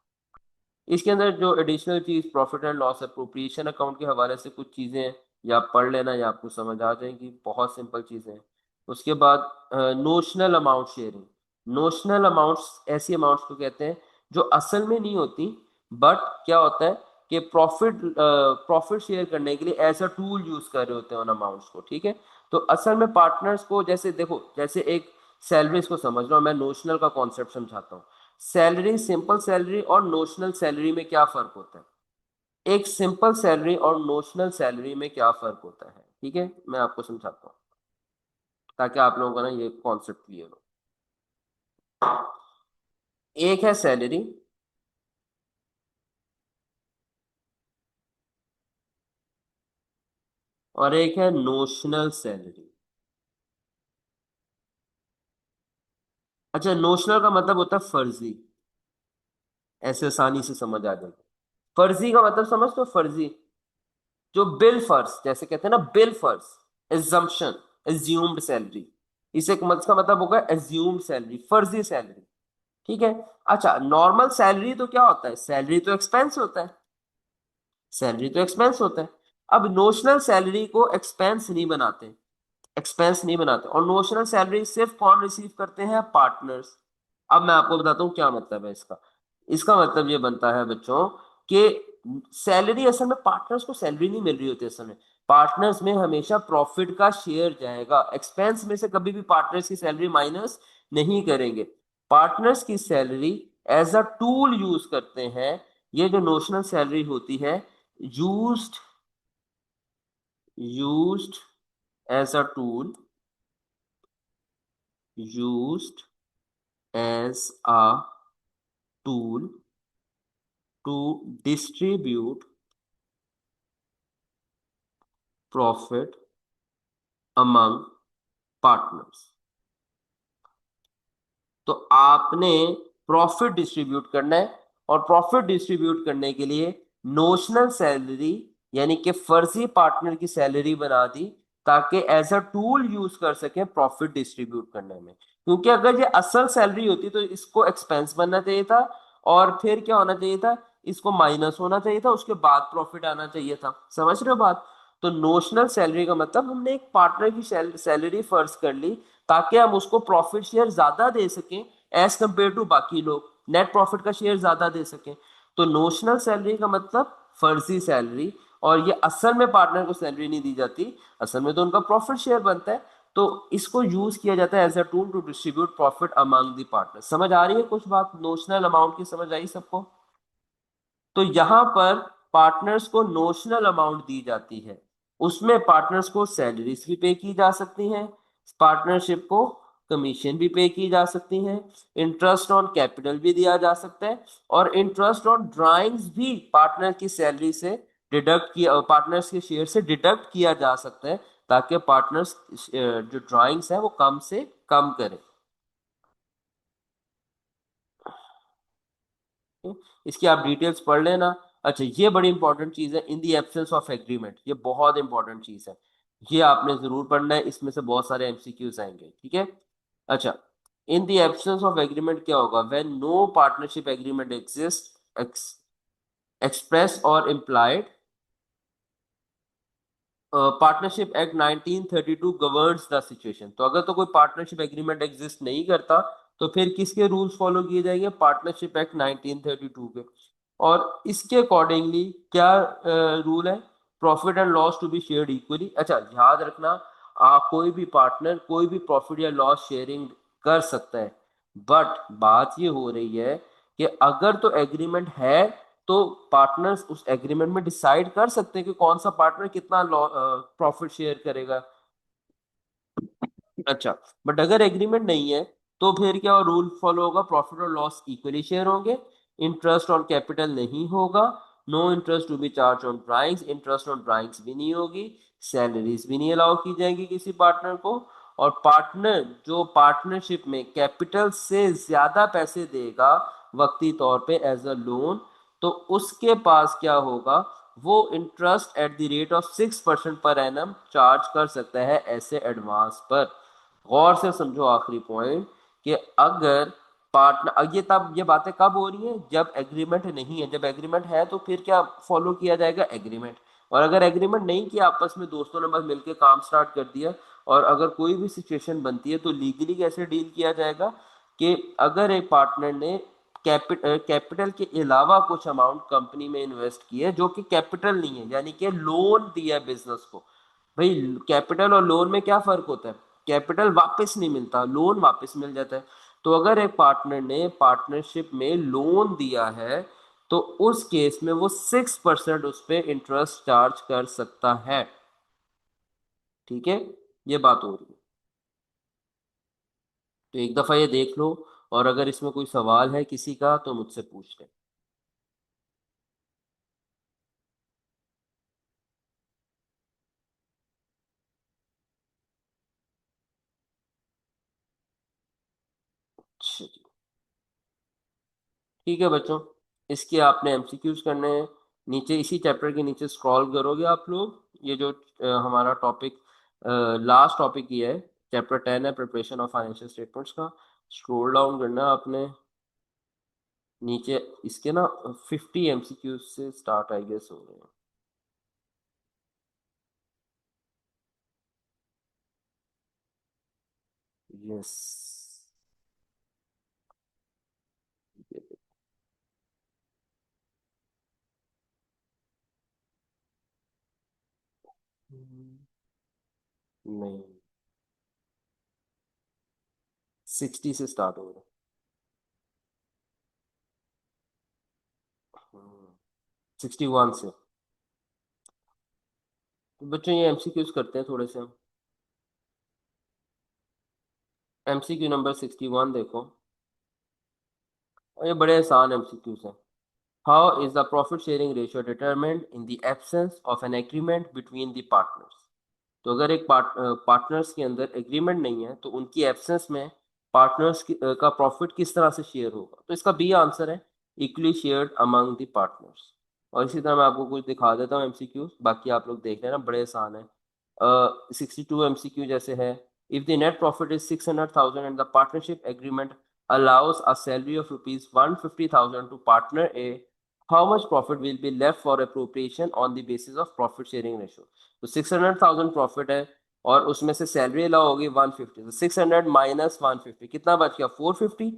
[SPEAKER 1] इसके अंदर जो एडिशनल चीज profit and loss appropriation account के हवाले से कुछ चीजें हैं, या आप पढ़ लेना या आपको समझ आ जाएंगी, बहुत सिंपल चीजें हैं। उसके बाद notional amount sharing. Notional amounts ऐसी अमाउंट्स को कहते हैं जो असल में नहीं होती, बट क्या होता है कि प्रॉफिट शेयर करने के लिए एज अ टूल यूज कर रहे होते हैं उन अमाउंट्स को। ठीक है, तो असल में पार्टनर्स को, जैसे देखो, जैसे एक सैलरीज को समझ लो, मैं नोशनल का कॉन्सेप्ट समझाता हूँ। सैलरी, सिंपल सैलरी और नोशनल सैलरी में क्या फर्क होता है, एक सिंपल सैलरी और नोशनल सैलरी में क्या फर्क होता है। ठीक है, मैं आपको समझाता हूँ ताकि आप लोगों को ना ये कॉन्सेप्ट क्लियर हो। एक है सैलरी, और एक है नोशनल सैलरी। अच्छा, नोशनल का मतलब होता है फर्जी, ऐसे आसानी से समझ आ जाएगा। फर्जी का मतलब समझ तो, फर्जी जो बिल फर्ज, जैसे कहते हैं ना बिल फर्ज, एजम्पशन, एज्यूम्ड सैलरी, इसे इसका मतलब होगा एज्यूम्ड सैलरी, फर्जी सैलरी। ठीक है, अच्छा, नॉर्मल सैलरी तो क्या होता है, सैलरी तो एक्सपेंस होता है, सैलरी तो एक्सपेंस होता है। अब नोशनल सैलरी को एक्सपेंस नहीं बनाते, एक्सपेंस नहीं बनाते, और नोशनल सैलरी सिर्फ कौन रिसीव करते हैं, पार्टनर्स। अब मैं आपको बताता हूँ क्या मतलब है इसका। इसका मतलब ये बनता है बच्चों कि सैलरी, असल में पार्टनर्स को सैलरी नहीं मिल रही होती असल में, पार्टनर्स में हमेशा प्रॉफिट का शेयर जाएगा, एक्सपेंस में से कभी भी पार्टनर्स की सैलरी माइनस नहीं करेंगे। पार्टनर्स की salary as a tool use करते हैं। ये जो नोशनल सैलरी होती है, used used as a tool, used as a tool to distribute profit among partners। तो आपने प्रॉफिट डिस्ट्रीब्यूट करना है, और प्रॉफिट डिस्ट्रीब्यूट करने के लिए नोशनल सैलरी यानी कि फर्जी पार्टनर की सैलरी बना दी, ताकि एज अ टूल यूज कर सके प्रॉफिट डिस्ट्रीब्यूट करने में। क्योंकि अगर ये असल सैलरी होती तो इसको एक्सपेंस बनना चाहिए था, और फिर क्या होना चाहिए था, इसको माइनस होना चाहिए था, उसके बाद प्रॉफिट आना चाहिए था। समझ रहे हो बात? तो नोशनल सैलरी का मतलब हमने एक पार्टनर की सैलरी फर्ज कर ली, ताकि हम उसको प्रॉफिट शेयर ज्यादा दे सकें एज कंपेयर टू बाकी लोग, नेट प्रॉफिट का शेयर ज्यादा दे सकें। तो नोशनल सैलरी का मतलब फर्जी सैलरी, और ये असल में पार्टनर को सैलरी नहीं दी जाती, असल में तो उनका प्रॉफिट शेयर बनता है। तो इसको यूज किया जाता है as a tool to distribute profit among the partner. समझ आ रही है कुछ बात, नोशनल अमाउंट की समझ आई सबको? तो यहां पर पार्टनर्स को नोशनल अमाउंट दी जाती है, उसमें पार्टनर्स को सैलरीज भी पे की जा सकती हैं, पार्टनरशिप को कमीशन भी पे की जा सकती हैं, इंटरेस्ट ऑन कैपिटल भी दिया जा सकता है, और इंटरेस्ट ऑन ड्राइंग्स भी पार्टनर की सैलरी से डिडक्ट किया, पार्टनर्स के शेयर से डिडक्ट किया जा सकता है, ताकि पार्टनर्स जो ड्राइंग्स है वो कम से कम करें। इसकी आप डिटेल्स पढ़ लेना। अच्छा, ये बड़ी इंपॉर्टेंट चीज़ है, इन दी एब्सेंस ऑफ एग्रीमेंट, ये बहुत इंपॉर्टेंट चीज़ है, ये आपने जरूर पढ़ना है, इसमें से बहुत सारे एमसीक्यूज आएंगे, ठीक है। अच्छा, in the absence of agreement क्या होगा, when no partnership agreement exist express or implied, partnership act 1932 governs the situation. तो अगर तो कोई पार्टनरशिप एग्रीमेंट एग्जिस्ट नहीं करता तो फिर किसके रूल्स फॉलो किए जाएंगे, पार्टनरशिप एक्ट 1932 के। और इसके अकॉर्डिंगली क्या रूल है, profit and loss to be shared equally. अच्छा, याद रखना, कोई भी पार्टनर कोई भी प्रॉफिट या लॉस शेयरिंग कर सकता है, बट बात ये हो रही है कि अगर तो एग्रीमेंट है तो पार्टनर्स उस एग्रीमेंट में डिसाइड कर सकते हैं कि कौन सा पार्टनर कितना प्रॉफिट शेयर करेगा। अच्छा, बट अगर एग्रीमेंट नहीं है तो फिर क्या रूल फॉलो होगा, प्रॉफिट और लॉस इक्वली शेयर होंगे, इंटरेस्ट ऑन कैपिटल नहीं होगा, no interest to be charge on drawings, interest on drawings भी नहीं होगी, सैलरीज भी नहीं अलाउ की जाएंगी किसी पार्टनर को, और पार्टनर जो पार्टनरशिप में कैपिटल से ज्यादा पैसे देगा वक्ती तौर पे एज अ लोन, तो उसके पास क्या होगा, वो interest at the rate of 6% per annum charge कर सकता है ऐसे एडवांस पर। गौर से समझो आखिरी पॉइंट, कि अगर पार्टनर, ये बातें कब हो रही हैं, जब एग्रीमेंट नहीं है, जब एग्रीमेंट है तो फिर क्या फॉलो किया जाएगा, एग्रीमेंट। और अगर एग्रीमेंट नहीं किया, आपस में दोस्तों ने बस मिलकर काम स्टार्ट कर दिया, और अगर कोई भी सिचुएशन बनती है तो लीगली कैसे डील किया जाएगा, कि अगर एक पार्टनर ने कैपिटल के अलावा कुछ अमाउंट कंपनी में इन्वेस्ट किया है जो कि कैपिटल नहीं है, यानी कि लोन दिया है बिजनेस को। भाई, कैपिटल और लोन में क्या फर्क होता है, कैपिटल वापस नहीं मिलता, लोन वापस मिल जाता है। तो अगर एक पार्टनर ने पार्टनरशिप में लोन दिया है तो उस केस में वो 6% उस पर इंटरेस्ट चार्ज कर सकता है, ठीक है, ये बात हो रही है। तो एक दफा ये देख लो, और अगर इसमें कोई सवाल है किसी का तो मुझसे पूछ लें। अच्छा जी, ठीक है बच्चों, इसके आपने एमसीक्यूज करने हैं, नीचे इसी चैप्टर के नीचे स्क्रॉल करोगे आप लोग, ये जो हमारा टॉपिक लास्ट टॉपिक ये है, चैप्टर 10 है, प्रिपरेशन ऑफ फाइनेंशियल स्टेटमेंट्स का। स्क्रॉल डाउन करना है आपने नीचे, इसके ना 50 एमसीक्यूज से स्टार्ट आई गेस हो रहे हैं। यस, नहीं, 60 से स्टार्ट हो रहे 61 से। तो बच्चों ये एमसीक्यूज करते हैं थोड़े से हम। एमसीक्यू नंबर 61 देखो, और ये बड़े आसान एमसीक्यूज हैं। How is the profit sharing ratio determined in the absence of an agreement between the partners. तो अगर एक पार्टनर्स के अंदर एग्रीमेंट नहीं है तो उनकी एब्सेंस में पार्टनर्स का प्रॉफिट किस तरह से शेयर होगा, तो इसका बी आंसर है, equally shared among the partners. और इसी तरह मैं आपको कुछ दिखा देता हूँ एमसीक्यू, बाकी आप लोग देख लेना, बड़े आसान है। 62 एमसीक्यू जैसे है, if the net profit is 600,000 and the partnership agreement allows a salary of rupees 150,000 to partner A, how much profit will be left for appropriation on the basis of profit sharing ratio। तो 600,000 profit है और उसमें से salary allow होगी 150, तो 600 minus 150 कितना बच गया, 450।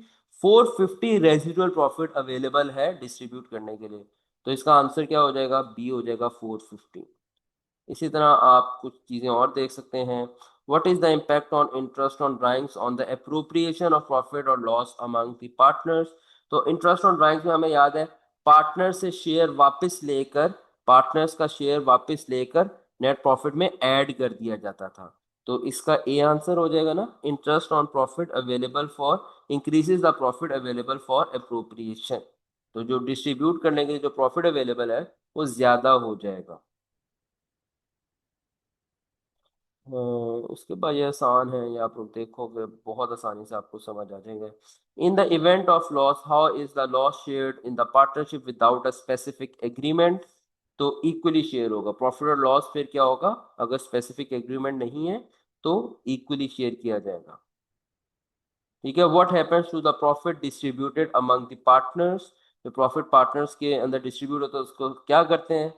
[SPEAKER 1] 450 रेजिडुअल प्रॉफिट अवेलेबल है डिस्ट्रीब्यूट करने के लिए, तो इसका आंसर क्या हो जाएगा, बी हो जाएगा 450। इसी तरह आप कुछ चीज़ें और देख सकते हैं, what is the impact on interest on drawings on the appropriation of profit और लॉस अमंग द पार्टनर्स। तो इंटरेस्ट ऑन ड्राइंग्स में हमें याद है, पार्टनर से शेयर वापस लेकर, पार्टनर्स का शेयर वापस लेकर नेट प्रॉफिट में ऐड कर दिया जाता था, तो इसका ए आंसर हो जाएगा ना, interest on profit available for increases the profit available for appropriation. तो जो डिस्ट्रीब्यूट करने के लिए जो प्रॉफिट अवेलेबल है वो ज्यादा हो जाएगा। उसके बाद ये आसान है, ये आप लोग देखोगे बहुत आसानी से आपको समझ आ जाएंगे। In the event of loss, how is the loss shared in the partnership without a specific agreement? तो इक्वली शेयर होगा। प्रॉफिट और लॉस फिर क्या होगा, अगर स्पेसिफिक एग्रीमेंट नहीं है तो इक्वली शेयर किया जाएगा। ठीक है। What happens to the profit distributed among the partners? जो प्रॉफिट पार्टनर्स के अंदर डिस्ट्रीब्यूट होता है उसको क्या करते हैं?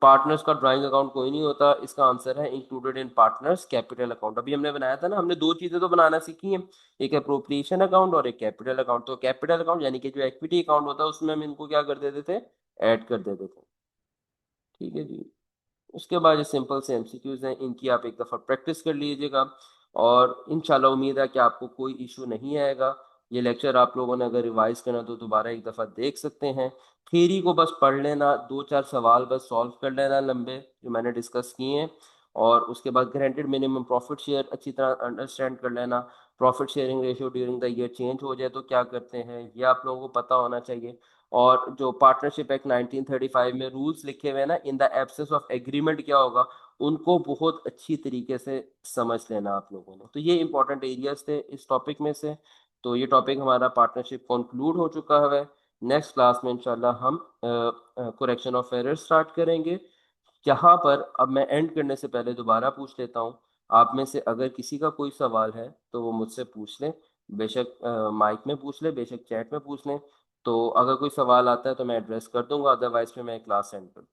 [SPEAKER 1] पार्टनर्स का ड्राइंग अकाउंट कोई नहीं होता। इसका आंसर है included in partners capital account. अभी हमने बनाया था ना, हमने दो चीजें तो बनाना सीखी हैं, एक अप्रोप्रिएशन अकाउंट और एक कैपिटल अकाउंट। तो कैपिटल अकाउंट यानी कि जो इक्विटी अकाउंट होता है उसमें हम इनको क्या कर देते थे, ऐड कर देते थे। ठीक है जी। उसके बाद ये सिंपल से एमसीक्यूज हैं, इनकी आप एक दफ़ा प्रैक्टिस कर लीजिएगा और इंशाल्लाह उम्मीद है कि आपको कोई इशू नहीं आएगा। ये लेक्चर आप लोगों ने अगर रिवाइज करना तो दोबारा एक दफ़ा देख सकते हैं। थ्योरी को बस पढ़ लेना, दो चार सवाल बस सॉल्व कर लेना लंबे जो मैंने डिस्कस किए हैं, और उसके बाद गारंटेड मिनिमम प्रॉफिट शेयर अच्छी तरह अंडरस्टैंड कर लेना। Profit sharing ratio during the year change हो जाए तो क्या करते हैं, ये आप लोगों को पता होना चाहिए। और जो पार्टनरशिप एक्ट 1935 में रूल्स लिखे हुए हैं ना, in the absence of agreement क्या होगा, उनको बहुत अच्छी तरीके से समझ लेना आप लोगों ने। तो ये इंपॉर्टेंट एरियाज थे इस टॉपिक में से। तो ये टॉपिक हमारा पार्टनरशिप कंक्लूड हो चुका है। नेक्स्ट क्लास में इंशाल्लाह हम करेक्शन ऑफ एरर स्टार्ट करेंगे। यहाँ पर अब मैं एंड करने से पहले दोबारा पूछ लेता हूँ, आप में से अगर किसी का कोई सवाल है तो वो मुझसे पूछ लें। बेशक माइक में पूछ ले, बेशक चैट में पूछ लें। तो अगर कोई सवाल आता है तो मैं एड्रेस कर दूंगा, अदरवाइज फिर मैं क्लास एंड कर दूंगा।